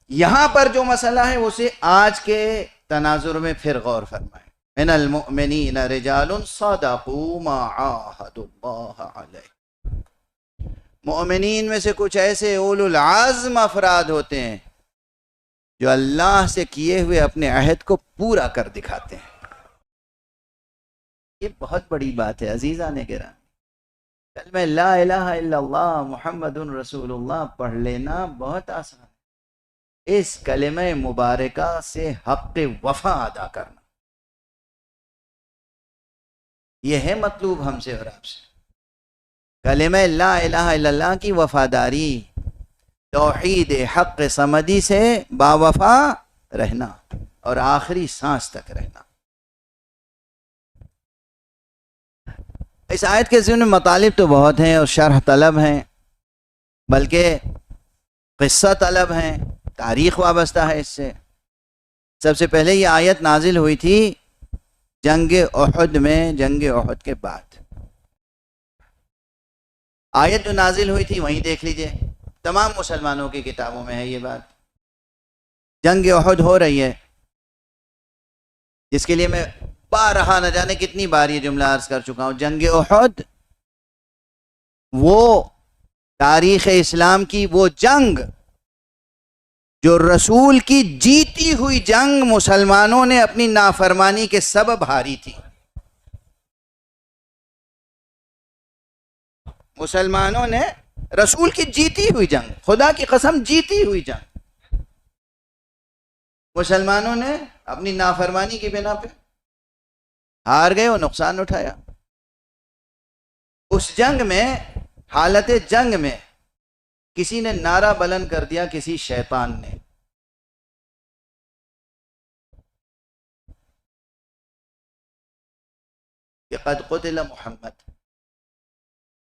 یہاں پر جو مسئلہ ہے اسے آج کے تناظر میں پھر غور فرمائیں۔ من المؤمنین رجال صدقوا ما عاہدوا اللہ علیہ، مومنین میں سے کچھ ایسے اولو العزم افراد ہوتے ہیں جو اللہ سے کیے ہوئے اپنے عہد کو پورا کر دکھاتے ہیں۔ یہ بہت بڑی بات ہے عزیزان گرامی۔ کلمہ لا الہ الا اللہ محمد رسول اللہ پڑھ لینا بہت آسان ہے، اس کلمہ مبارکہ سے حق وفا ادا کرنا، یہ ہے مطلوب ہم سے اور آپ سے۔ کلمہ لا الہ الا اللہ کی وفاداری، توحید حق صمدی سے باوفا رہنا اور آخری سانس تک رہنا۔ اس آیت کے ضمن میں مطالب تو بہت ہیں اور شرح طلب ہیں، بلکہ قصہ طلب ہیں، تاریخ وابستہ ہے اس سے۔ سب سے پہلے یہ آیت نازل ہوئی تھی جنگ احد میں، جنگ احد کے بعد آیت جو نازل ہوئی تھی وہیں دیکھ لیجئے، تمام مسلمانوں کی کتابوں میں ہے یہ بات۔ جنگ احد ہو رہی ہے، جس کے لیے میں بارہا نہ جانے کتنی بار یہ جملہ عرض کر چکا ہوں۔ جنگ احد وہ تاریخ اسلام کی وہ جنگ جو رسول کی جیتی ہوئی جنگ مسلمانوں نے اپنی نافرمانی کے سبب ہاری تھی۔ مسلمانوں نے رسول کی جیتی ہوئی جنگ، خدا کی قسم جیتی ہوئی جنگ، مسلمانوں نے اپنی نافرمانی کی بنا پہ ہار گئے اور نقصان اٹھایا۔ اس جنگ میں، حالت جنگ میں کسی نے نعرہ بلند کر دیا، کسی شیطان نے، کہ قد قتل محمد،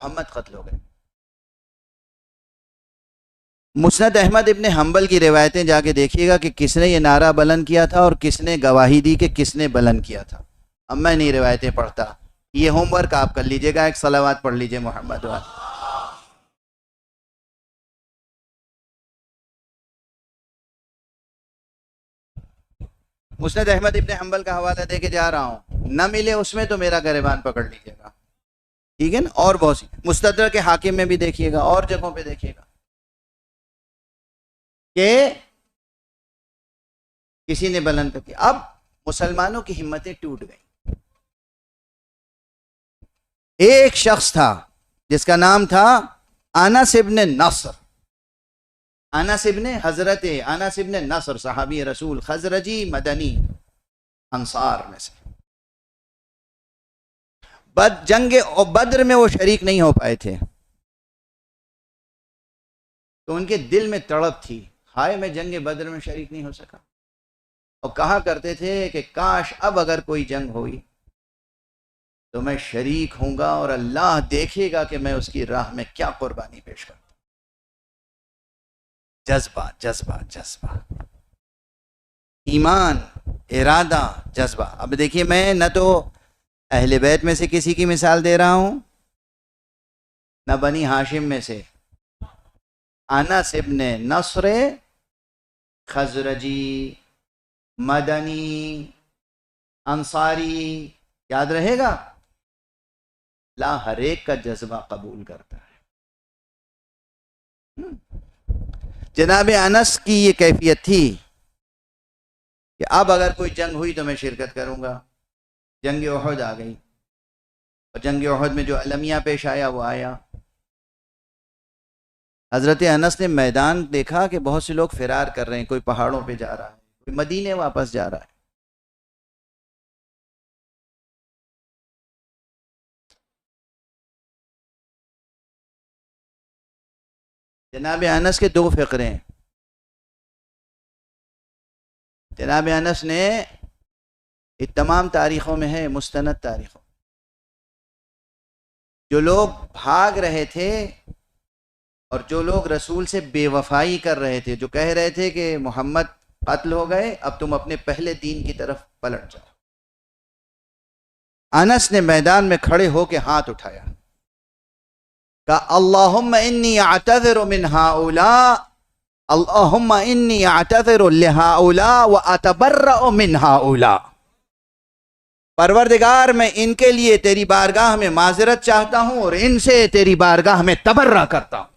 محمد قتل ہو گئے۔ مسند احمد ابن حنبل کی روایتیں جا کے دیکھیے گا کہ کس نے یہ نعرہ بلند کیا تھا اور کس نے گواہی دی کہ کس نے بلند کیا تھا۔ اب میں نہیں روایتیں پڑھتا، یہ ہوم ورک آپ کر لیجئے گا، ایک صلوات پڑھ لیجئے محمد والا۔ مسند احمد ابن حنبل کا حوالہ دے کے جا رہا ہوں، نہ ملے اس میں تو میرا گریبان پکڑ لیجیے گا، ٹھیک ہے نا؟ اور بہت سی مستدرک کے حاکم میں بھی دیکھیے گا اور جگہوں پہ دیکھیے گا کہ کسی نے بلند کیا. اب مسلمانوں کی ہمتیں ٹوٹ گئیں. ایک شخص تھا جس کا نام تھا انس ابن نصر. انس ابن حضرت انس ابن نصر، صحابی رسول، خزرجی، مدنی، انصار میں سے. جنگ بدر میں وہ شریک نہیں ہو پائے تھے تو ان کے دل میں تڑپ تھی، ہائے میں جنگ بدر میں شریک نہیں ہو سکا. اور کہا کرتے تھے کہ کاش اب اگر کوئی جنگ ہوئی تو میں شریک ہوں گا اور اللہ دیکھے گا کہ میں اس کی راہ میں کیا قربانی پیش کرتا ہوں. جذبہ جذبہ جذبہ، ایمان، ارادہ، جذبہ. اب دیکھیے میں نہ تو اہل بیت میں سے کسی کی مثال دے رہا ہوں نہ بنی ہاشم میں سے. انس ابن نصر خزرجی، مدنی، انصاری، یاد رہے گا؟ لا، ہر ایک کا جذبہ قبول کرتا ہے. جناب انس کی یہ کیفیت تھی کہ اب اگر کوئی جنگ ہوئی تو میں شرکت کروں گا. جنگ احد آ گئی اور جنگ احد میں جو المیہ پیش آیا وہ آیا. حضرت انس نے میدان دیکھا کہ بہت سے لوگ فرار کر رہے ہیں، کوئی پہاڑوں پہ جا رہا ہے، کوئی مدینے واپس جا رہا ہے. جناب انس کے دو فقرے ہیں. جناب انس نے یہ تمام تاریخوں میں ہے، مستند تاریخوں، جو لوگ بھاگ رہے تھے اور جو لوگ رسول سے بے وفائی کر رہے تھے، جو کہہ رہے تھے کہ محمد قتل ہو گئے، اب تم اپنے پہلے دین کی طرف پلٹ جاؤ، انس نے میدان میں کھڑے ہو کے ہاتھ اٹھایا، کہا اللہم انی اعتذر من ہؤلاء، اللہم انی اعتذر لہؤلاء واتبرأ من ہؤلاء. پروردگار میں ان کے لیے تیری بارگاہ میں معذرت چاہتا ہوں اور ان سے تیری بارگاہ میں تبرہ کرتا ہوں.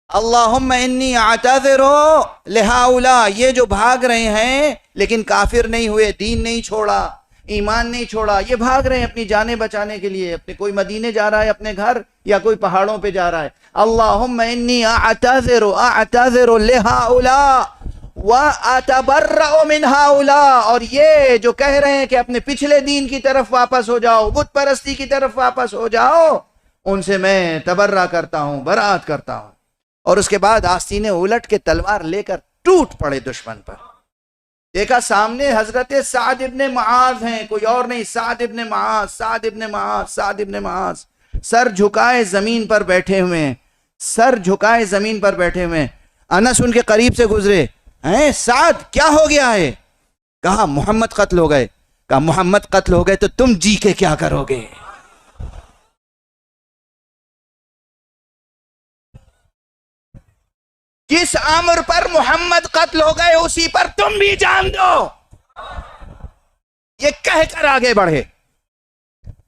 اللہم انی اعتذر لہؤلاء، یہ جو بھاگ رہے ہیں لیکن کافر نہیں ہوئے، دین نہیں چھوڑا، ایمان نہیں چھوڑا، یہ بھاگ رہے ہیں اپنی جانیں بچانے کے لیے، اپنے کوئی مدینے جا رہا ہے اپنے گھر یا کوئی پہاڑوں پہ جا رہا ہے. اللہم انی اعتذر لہؤلاء واتبرأ من ہؤلاء، اور یہ جو کہہ رہے ہیں کہ اپنے پچھلے دین کی طرف واپس ہو جاؤ، بت پرستی کی طرف واپس ہو جاؤ، ان سے میں تبرہ کرتا ہوں، برات کرتا ہوں. اور اس کے بعد آستینے الٹ کے تلوار لے کر ٹوٹ پڑے دشمن پر. دیکھا سامنے حضرت سعد ابن معاذ ہیں، کوئی اور نہیں، سعد ابن معاذ، سعد ابن معاذ، سعد ابن معاذ، سر جھکائے زمین پر بیٹھے ہوئے ہیں، سر جھکائے زمین پر بیٹھے ہوئے ہیں. انس ان کے قریب سے گزرے، ہیں سعد کیا ہو گیا ہے؟ کہا محمد قتل ہو گئے. کہا محمد قتل ہو گئے تو تم جی کے کیا کرو گے؟ جس امر پر محمد قتل ہو گئے اسی پر تم بھی جان دو. یہ کہہ کر آگے بڑھے.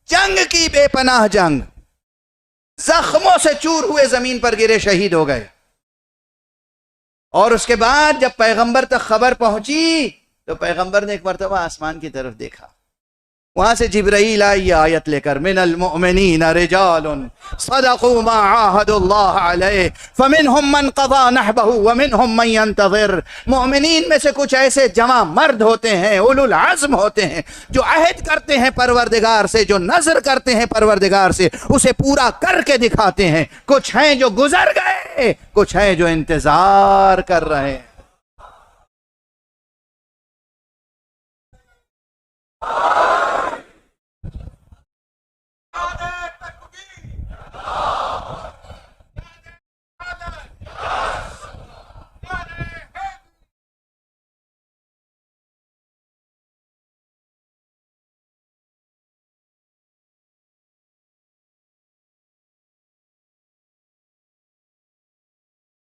جنگ کی بے پناہ جنگ، زخموں سے چور ہوئے زمین پر گرے، شہید ہو گئے. اور اس کے بعد جب پیغمبر تک خبر پہنچی تو پیغمبر نے ایک مرتبہ آسمان کی طرف دیکھا، وہاں سے جبرائیل آئی آیت لے کر، من المؤمنین رجال صدقوا ما عاہدوا اللہ علیہ فمنہم من قضى نحبہ ومنہم من ينتظر. مومنین میں سے کچھ ایسے جواں مرد ہوتے ہیں، اولو العزم ہوتے ہیں، جو عہد کرتے ہیں پروردگار سے، جو نظر کرتے ہیں پروردگار سے، اسے پورا کر کے دکھاتے ہیں. کچھ ہیں جو گزر گئے، کچھ ہیں جو انتظار کر رہے ہیں.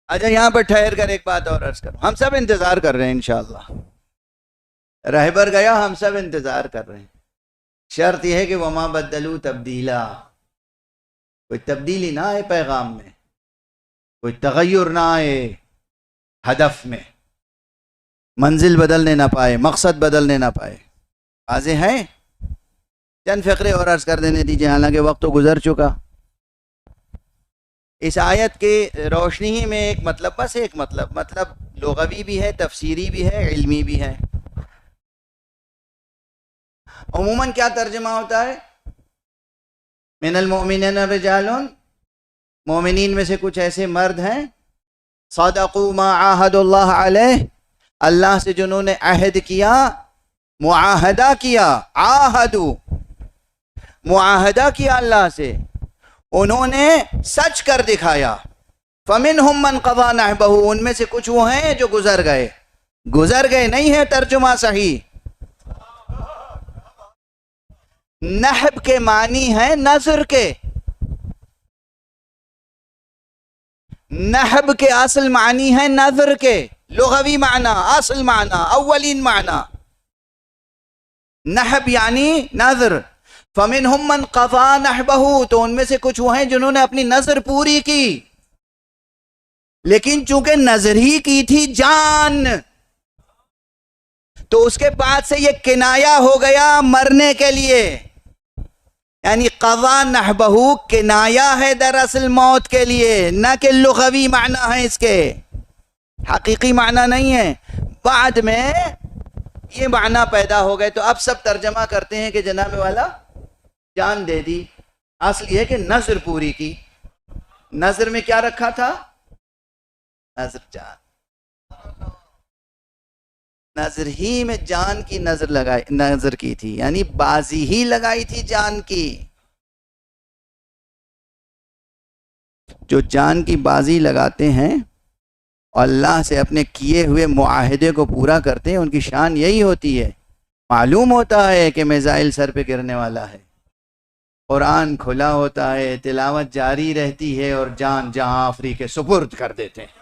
اچھا یہاں پر ٹھہر کر ایک بات اور عرض کروں، ہم سب انتظار کر رہے ہیں انشاءاللہ، رہبر گیا ہم سب انتظار کر رہے ہیں، شرط یہ ہے کہ وما بدلو تبدیلا، کوئی تبدیلی نہ آئے پیغام میں، کوئی تغیر نہ آئے ہدف میں، منزل بدلنے نہ پائے، مقصد بدلنے نہ پائے. واضح ہے؟ چند فقرے اور عرض کر دینے دیجیے، حالانکہ وقت تو گزر چکا. اس آیت کے روشنی ہی میں ایک مطلب، بس ایک مطلب لغوی بھی ہے، تفسیری بھی ہے، علمی بھی ہے. عموماً کیا ترجمہ ہوتا ہے؟ من المؤمنین رجال، مومنین میں سے کچھ ایسے مرد ہیں، صدقوا ما عاہد اللہ علیہ، اللہ سے جنہوں نے عہد کیا، معاہدہ کیا، عاہدو، معاہدہ کیا اللہ سے، انہوں نے سچ کر دکھایا. فمنہم من قضی نحبہ، ان میں سے کچھ وہ ہیں جو گزر گئے. گزر گئے نہیں ہے ترجمہ صحیح. نحب کے معنی ہے نظر کے، نحب کے اصل معنی ہے نظر کے، لغوی معنی، اصل معنی، اولین معنی. نحب یعنی نظر. فمنہم من قضی نحبہ، تو ان میں سے کچھ وہ ہیں جنہوں نے اپنی نظر پوری کی، لیکن چونکہ نظر ہی کی تھی جان، تو اس کے بعد سے یہ کنایا ہو گیا مرنے کے لیے. یعنی قضا نحبہ کنایا ہے دراصل موت کے لیے، نہ کہ لغوی معنی ہے اس کے، حقیقی معنی نہیں ہے. بعد میں یہ معنی پیدا ہو گئے تو اب سب ترجمہ کرتے ہیں کہ جناب والا جان دے دی. اصل یہ ہے کہ نظر پوری کی. نظر میں کیا رکھا تھا؟ نظر جان، نظر ہی میں جان کی نظر کی تھی، یعنی بازی ہی لگائی تھی جان کی. جو جان کی بازی لگاتے ہیں اور اللہ سے اپنے کیے ہوئے معاہدے کو پورا کرتے ہیں، ان کی شان یہی ہوتی ہے. معلوم ہوتا ہے کہ میزائل سر پہ گرنے والا ہے، قرآن کھلا ہوتا ہے، تلاوت جاری رہتی ہے، اور جان جہاں آفری کے سپرد کر دیتے ہیں.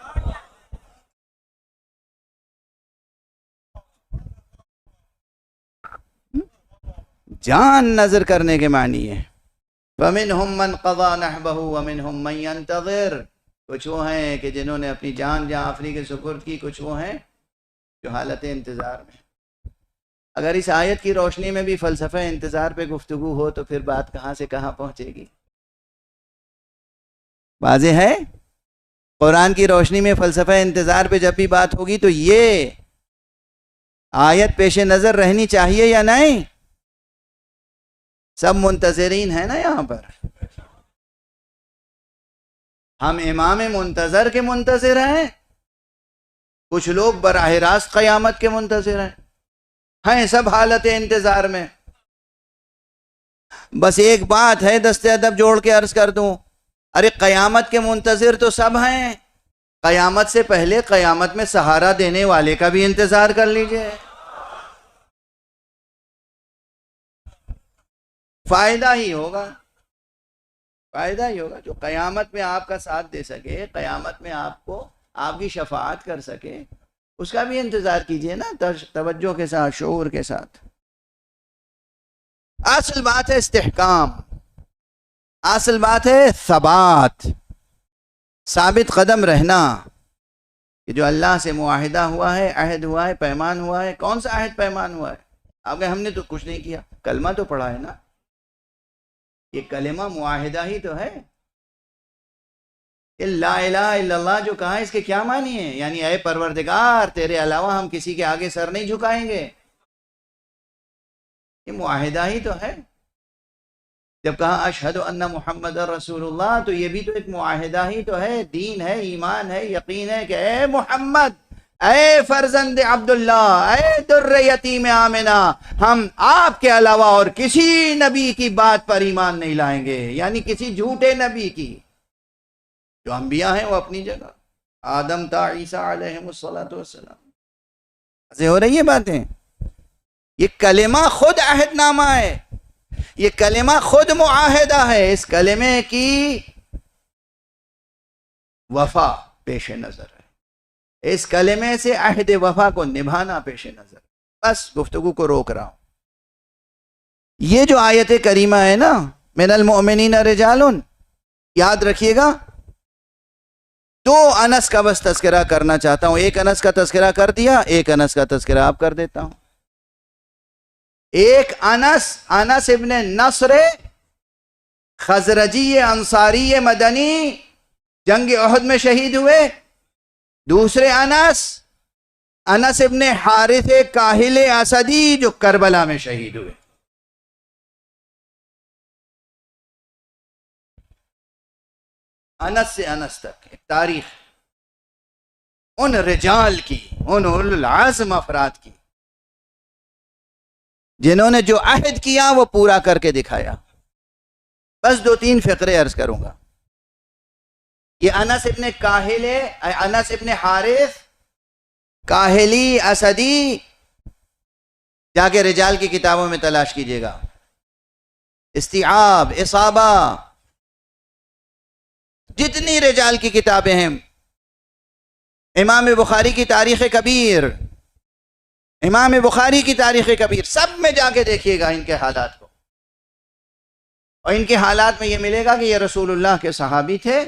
جان نظر کرنے کے معنی ہے. وَمِنْهُمْ مَنْ قَضَى نَحْبَهُ وَمِنْهُمْ مَنْ يَنْتَظِرُ، کچھ وہ ہیں کہ جنہوں نے اپنی جان جہاں آفری کے سپرد کی، کچھ وہ ہیں جو حالت انتظار میں. اگر اس آیت کی روشنی میں بھی فلسفہ انتظار پہ گفتگو ہو تو پھر بات کہاں سے کہاں پہنچے گی؟ واضح ہے؟ قرآن کی روشنی میں فلسفہ انتظار پہ جب بھی بات ہوگی تو یہ آیت پیش نظر رہنی چاہیے یا نہیں؟ سب منتظرین ہیں نا یہاں پر. ہم امام منتظر کے منتظر ہیں، کچھ لوگ براہ راست قیامت کے منتظر ہیں سب حالت انتظار میں. بس ایک بات ہے دست ادب جوڑ کے عرض کر دوں، ارے قیامت کے منتظر تو سب ہیں، قیامت سے پہلے قیامت میں سہارا دینے والے کا بھی انتظار کر لیجئے. فائدہ ہی ہوگا، فائدہ ہی ہوگا. جو قیامت میں آپ کا ساتھ دے سکے، قیامت میں آپ کو آپ کی شفاعت کر سکے، اس کا بھی انتظار کیجئے نا، توجہ کے ساتھ، شعور کے ساتھ. اصل بات ہے استحکام، اصل بات ہے ثبات، ثابت قدم رہنا. کہ جو اللہ سے معاہدہ ہوا ہے، عہد ہوا ہے، پیمان ہوا ہے. کون سا عہد پیمان ہوا ہے؟ آپ کہ ہم نے تو کچھ نہیں کیا، کلمہ تو پڑھا ہے نا. یہ کلمہ معاہدہ ہی تو ہے. لا الہ الا اللہ جو کہا ہے، اس کے کیا معنی ہے؟ یعنی اے پروردگار، تیرے علاوہ ہم کسی کے آگے سر نہیں جھکائیں گے. یہ معاہدہ ہی تو ہے. جب کہا اشہد ان محمد رسول اللہ، تو یہ بھی تو ایک معاہدہ ہی تو ہے، دین ہے، ایمان ہے، یقین ہے کہ اے محمد، اے فرزند عبداللہ، اے در یتیم آمنہ، ہم آپ کے علاوہ اور کسی نبی کی بات پر ایمان نہیں لائیں گے. یعنی کسی جھوٹے نبی کی. جو انبیاء ہیں وہ اپنی جگہ، آدم تا عیسیٰ علیہ السلام. ایسے ہو رہی ہے باتیں. یہ کلمہ خود عہد نامہ ہے، یہ کلمہ خود معاہدہ ہے. اس کلمے کی وفا پیش نظر ہے، اس کلمے سے عہد وفا کو نبھانا پیش نظر ہے۔ بس گفتگو کو روک رہا ہوں۔ یہ جو آیت کریمہ ہے نا، من المؤمنین رجال، یاد رکھیے گا، دو انس کا بس تذکرہ کرنا چاہتا ہوں۔ ایک انس کا تذکرہ کر دیا، ایک انس کا تذکرہ آپ کر دیتا ہوں۔ ایک انس ابن نصر خزرجی انصاری مدنی، جنگ احد میں شہید ہوئے۔ دوسرے انس ابن حارث کاہل اسدی، جو کربلا میں شہید ہوئے۔ انس سے انس تک ایک تاریخ ان رجال کی، ان اولو العزم افراد کی، جنہوں نے جو عہد کیا وہ پورا کر کے دکھایا۔ بس 2-3 فقرے عرض کروں گا۔ یہ انس ابن حارث کاہلی اسدی، جا کے رجال کی کتابوں میں تلاش کیجئے گا، استیعاب، اصابہ، جتنی رجال کی کتابیں ہیں، امام بخاری کی تاریخ کبیر، امام بخاری کی تاریخ کبیر، سب میں جا کے دیکھیے گا ان کے حالات کو، اور ان کے حالات میں یہ ملے گا کہ یہ رسول اللہ کے صحابی تھے۔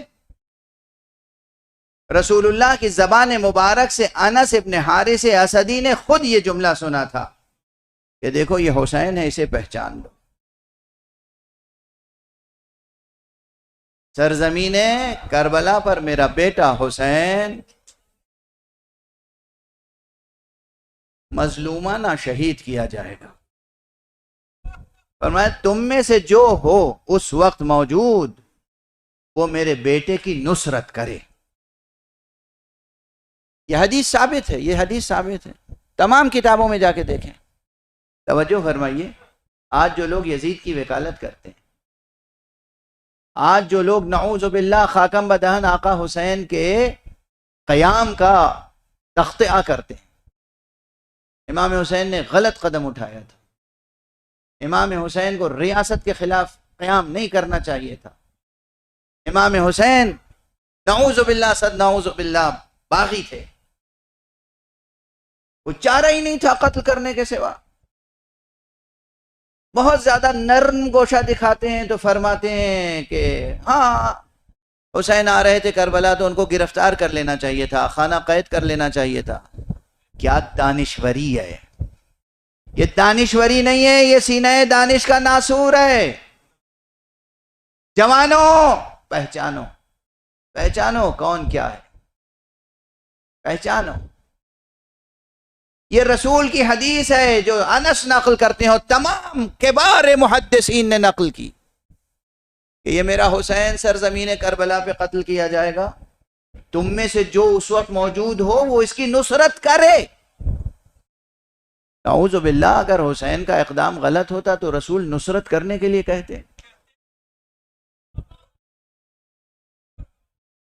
رسول اللہ کی زبان مبارک سے انس ابن حارث اسدی نے خود یہ جملہ سنا تھا کہ دیکھو یہ حسین ہے، اسے پہچان لو۔ سرزمین کربلا پر میرا بیٹا حسین مظلومانہ شہید کیا جائے گا۔ فرمایا تم میں سے جو ہو اس وقت موجود، وہ میرے بیٹے کی نصرت کرے۔ یہ حدیث ثابت ہے، یہ حدیث ثابت ہے، تمام کتابوں میں جا کے دیکھیں۔ توجہ فرمائیے، آج جو لوگ یزید کی وکالت کرتے ہیں، آج جو لوگ نعوذ باللہ خاکم بدہن آقا حسین کے قیام کا تخطئہ کرتے ہیں، امام حسین نے غلط قدم اٹھایا تھا، امام حسین کو ریاست کے خلاف قیام نہیں کرنا چاہیے تھا، امام حسین نعوذ باللہ صد نعوذ باللہ باغی تھے، کوئی چارہ ہی نہیں تھا قتل کرنے کے سوا۔ بہت زیادہ نرم گوشہ دکھاتے ہیں تو فرماتے ہیں کہ ہاں حسین آ رہے تھے کربلا تو ان کو گرفتار کر لینا چاہیے تھا، خانہ قید کر لینا چاہیے تھا۔ کیا دانشوری ہے یہ! دانشوری نہیں ہے، یہ سینہ دانش کا ناسور ہے۔ جوانوں پہچانو، پہچانو کون کیا ہے، پہچانو۔ یہ رسول کی حدیث ہے جو انس نقل کرتے ہیں اور تمام کبار محدثین نے نقل کی کہ یہ میرا حسین سرزمین کربلا پہ قتل کیا جائے گا، تم میں سے جو اس وقت موجود ہو وہ اس کی نصرت کرے۔ اعوذ باللہ، اگر حسین کا اقدام غلط ہوتا تو رسول نصرت کرنے کے لیے کہتے،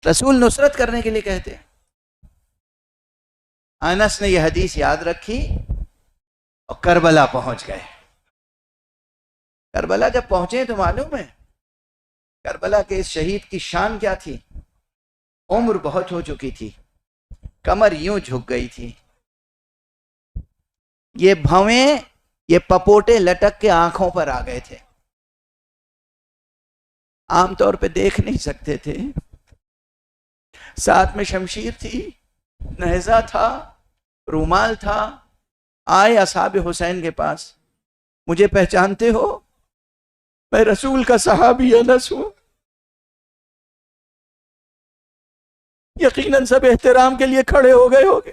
رسول نصرت کرنے کے لیے کہتے۔ انس نے یہ حدیث یاد رکھی اور کربلا پہنچ گئے۔ کربلا جب پہنچے تو معلوم ہے کربلا کے اس شہید کی شان کیا تھی۔ عمر بہت ہو چکی تھی، کمر یوں جھک گئی تھی، یہ بھویں، یہ پپوٹے لٹک کے آنکھوں پر آ گئے تھے، عام طور پہ دیکھ نہیں سکتے تھے۔ ساتھ میں شمشیر تھی، نیزہ تھا، رومال تھا۔ آئے اصحاب حسین کے پاس، مجھے پہچانتے ہو؟ میں رسول کا صحابی انس ہوں۔ یقیناً سب احترام کے لیے کھڑے ہو گئے ہوگے۔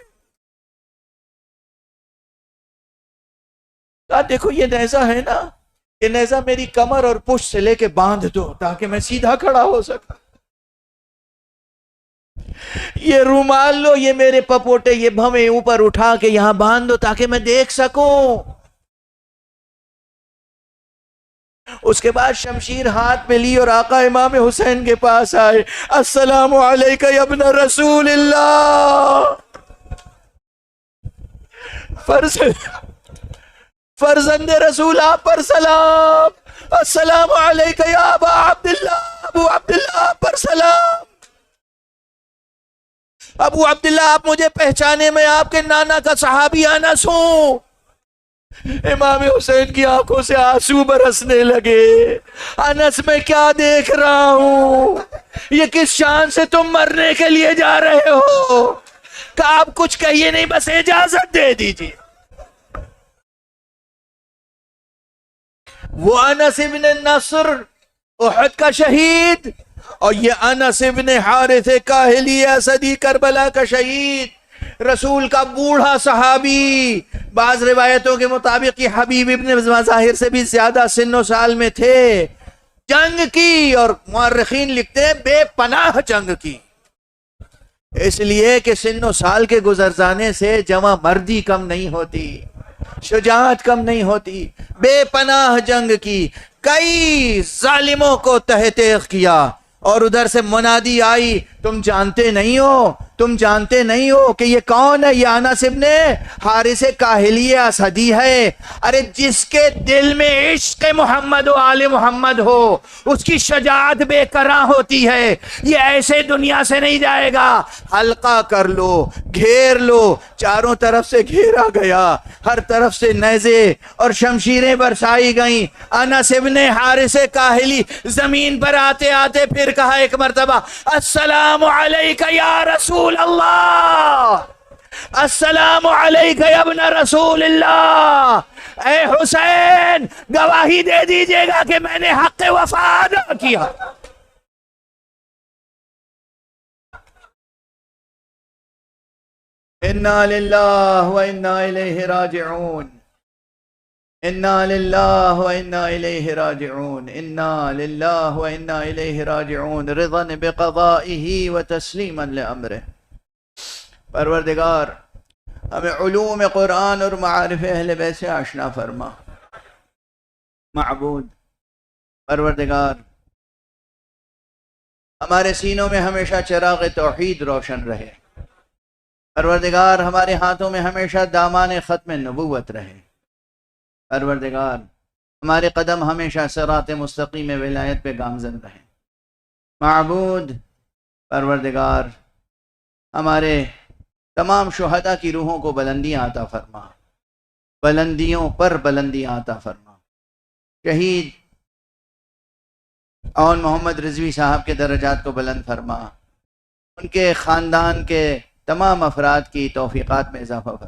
کہا دیکھو یہ نیزہ ہے نا، یہ نیزہ میری کمر اور پشت سے لے کے باندھ دو تاکہ میں سیدھا کھڑا ہو سکا۔ یہ رومال لو، یہ میرے پپوٹے، یہ بھویں اوپر اٹھا کے یہاں باندھ دو تاکہ میں دیکھ سکوں۔ اس کے بعد شمشیر ہاتھ میں لی اور آقا امام حسین کے پاس آئے۔ السلام علیکہ یا ابن رسول اللہ، فرزند رسول آپ پر سلام۔ السلام علیکہ یا ابا عبداللہ، ابو عبداللہ آپ پر سلام۔ ابو عبداللہ آپ مجھے پہچانے، میں آپ کے نانا کا صحابی انس ہوں۔ امام حسین کی آنکھوں سے آنسو برسنے لگے۔ انس میں کیا دیکھ رہا ہوں، یہ کس شان سے تم مرنے کے لیے جا رہے ہو؟ کہ آپ کچھ کہیے نہیں، بس اجازت دے دیجیے۔ وہ انس ابن نصر احد کا شہید، اور یہ انس ابن حارث کاہلی اسدی کربلا کا شہید، رسول کا بوڑھا صحابی، بعض روایتوں کے مطابق یہ حبیب ابن مظاہر سے بھی زیادہ سن و سال میں تھے۔ جنگ کی، اور مورخین لکھتے ہیں بے پناہ جنگ کی، اس لیے کہ سن و سال کے گزر جانے سے جمع مردی کم نہیں ہوتی، شجاعت کم نہیں ہوتی۔ بے پناہ جنگ کی، کئی ظالموں کو تحت تیغ کیا، اور ادھر سے منادی آئی، تم جانتے نہیں ہو، تم جانتے نہیں ہو کہ یہ کون ہے؟ یہ انس ابن حارث کاہلی اسدی ہے۔ ارے جس کے دل میں عشق محمد و آل محمد ہو، اس کی شجاعت بے کراں ہوتی ہے۔ یہ ایسے دنیا سے نہیں جائے گا۔ حلقہ کر لو، گھیر لو، چاروں طرف سے گھیرا گیا، ہر طرف سے نیزے اور شمشیریں برسائی گئیں۔ انس ابن حارث کاہلی زمین پر آتے آتے پھر کہا ایک مرتبہ، السلام علیک یا رسول اللہ، السلام علیک یا ابن رسول اللہ۔ اے حسین، گواہی دے دیجئے گا کہ میں نے حق وفا ادا کیا۔ انا للہ و انا الیہ راجعون، انا للہ و انا الیہ راجعون، انا للہ و انا الیہ راجعون، رضا بقضائہ و تسلیما لامرہ۔ پروردگار ہمیں علوم قرآن اور معارف اہل بیت سے آشنا فرما۔ معبود پروردگار ہمارے سینوں میں ہمیشہ چراغ توحید روشن رہے۔ پروردگار ہمارے ہاتھوں میں ہمیشہ دامان ختم نبوت رہے۔ پروردگار ہمارے قدم ہمیشہ صراط مستقیم ولایت پہ گامزن رہے۔ معبود پروردگار ہمارے تمام شہداء کی روحوں کو بلندیاں عطا فرما، بلندیوں پر بلندیاں عطا فرما۔ شہید اون محمد رضوی صاحب کے درجات کو بلند فرما، ان کے خاندان کے تمام افراد کی توفیقات میں اضافہ فرما۔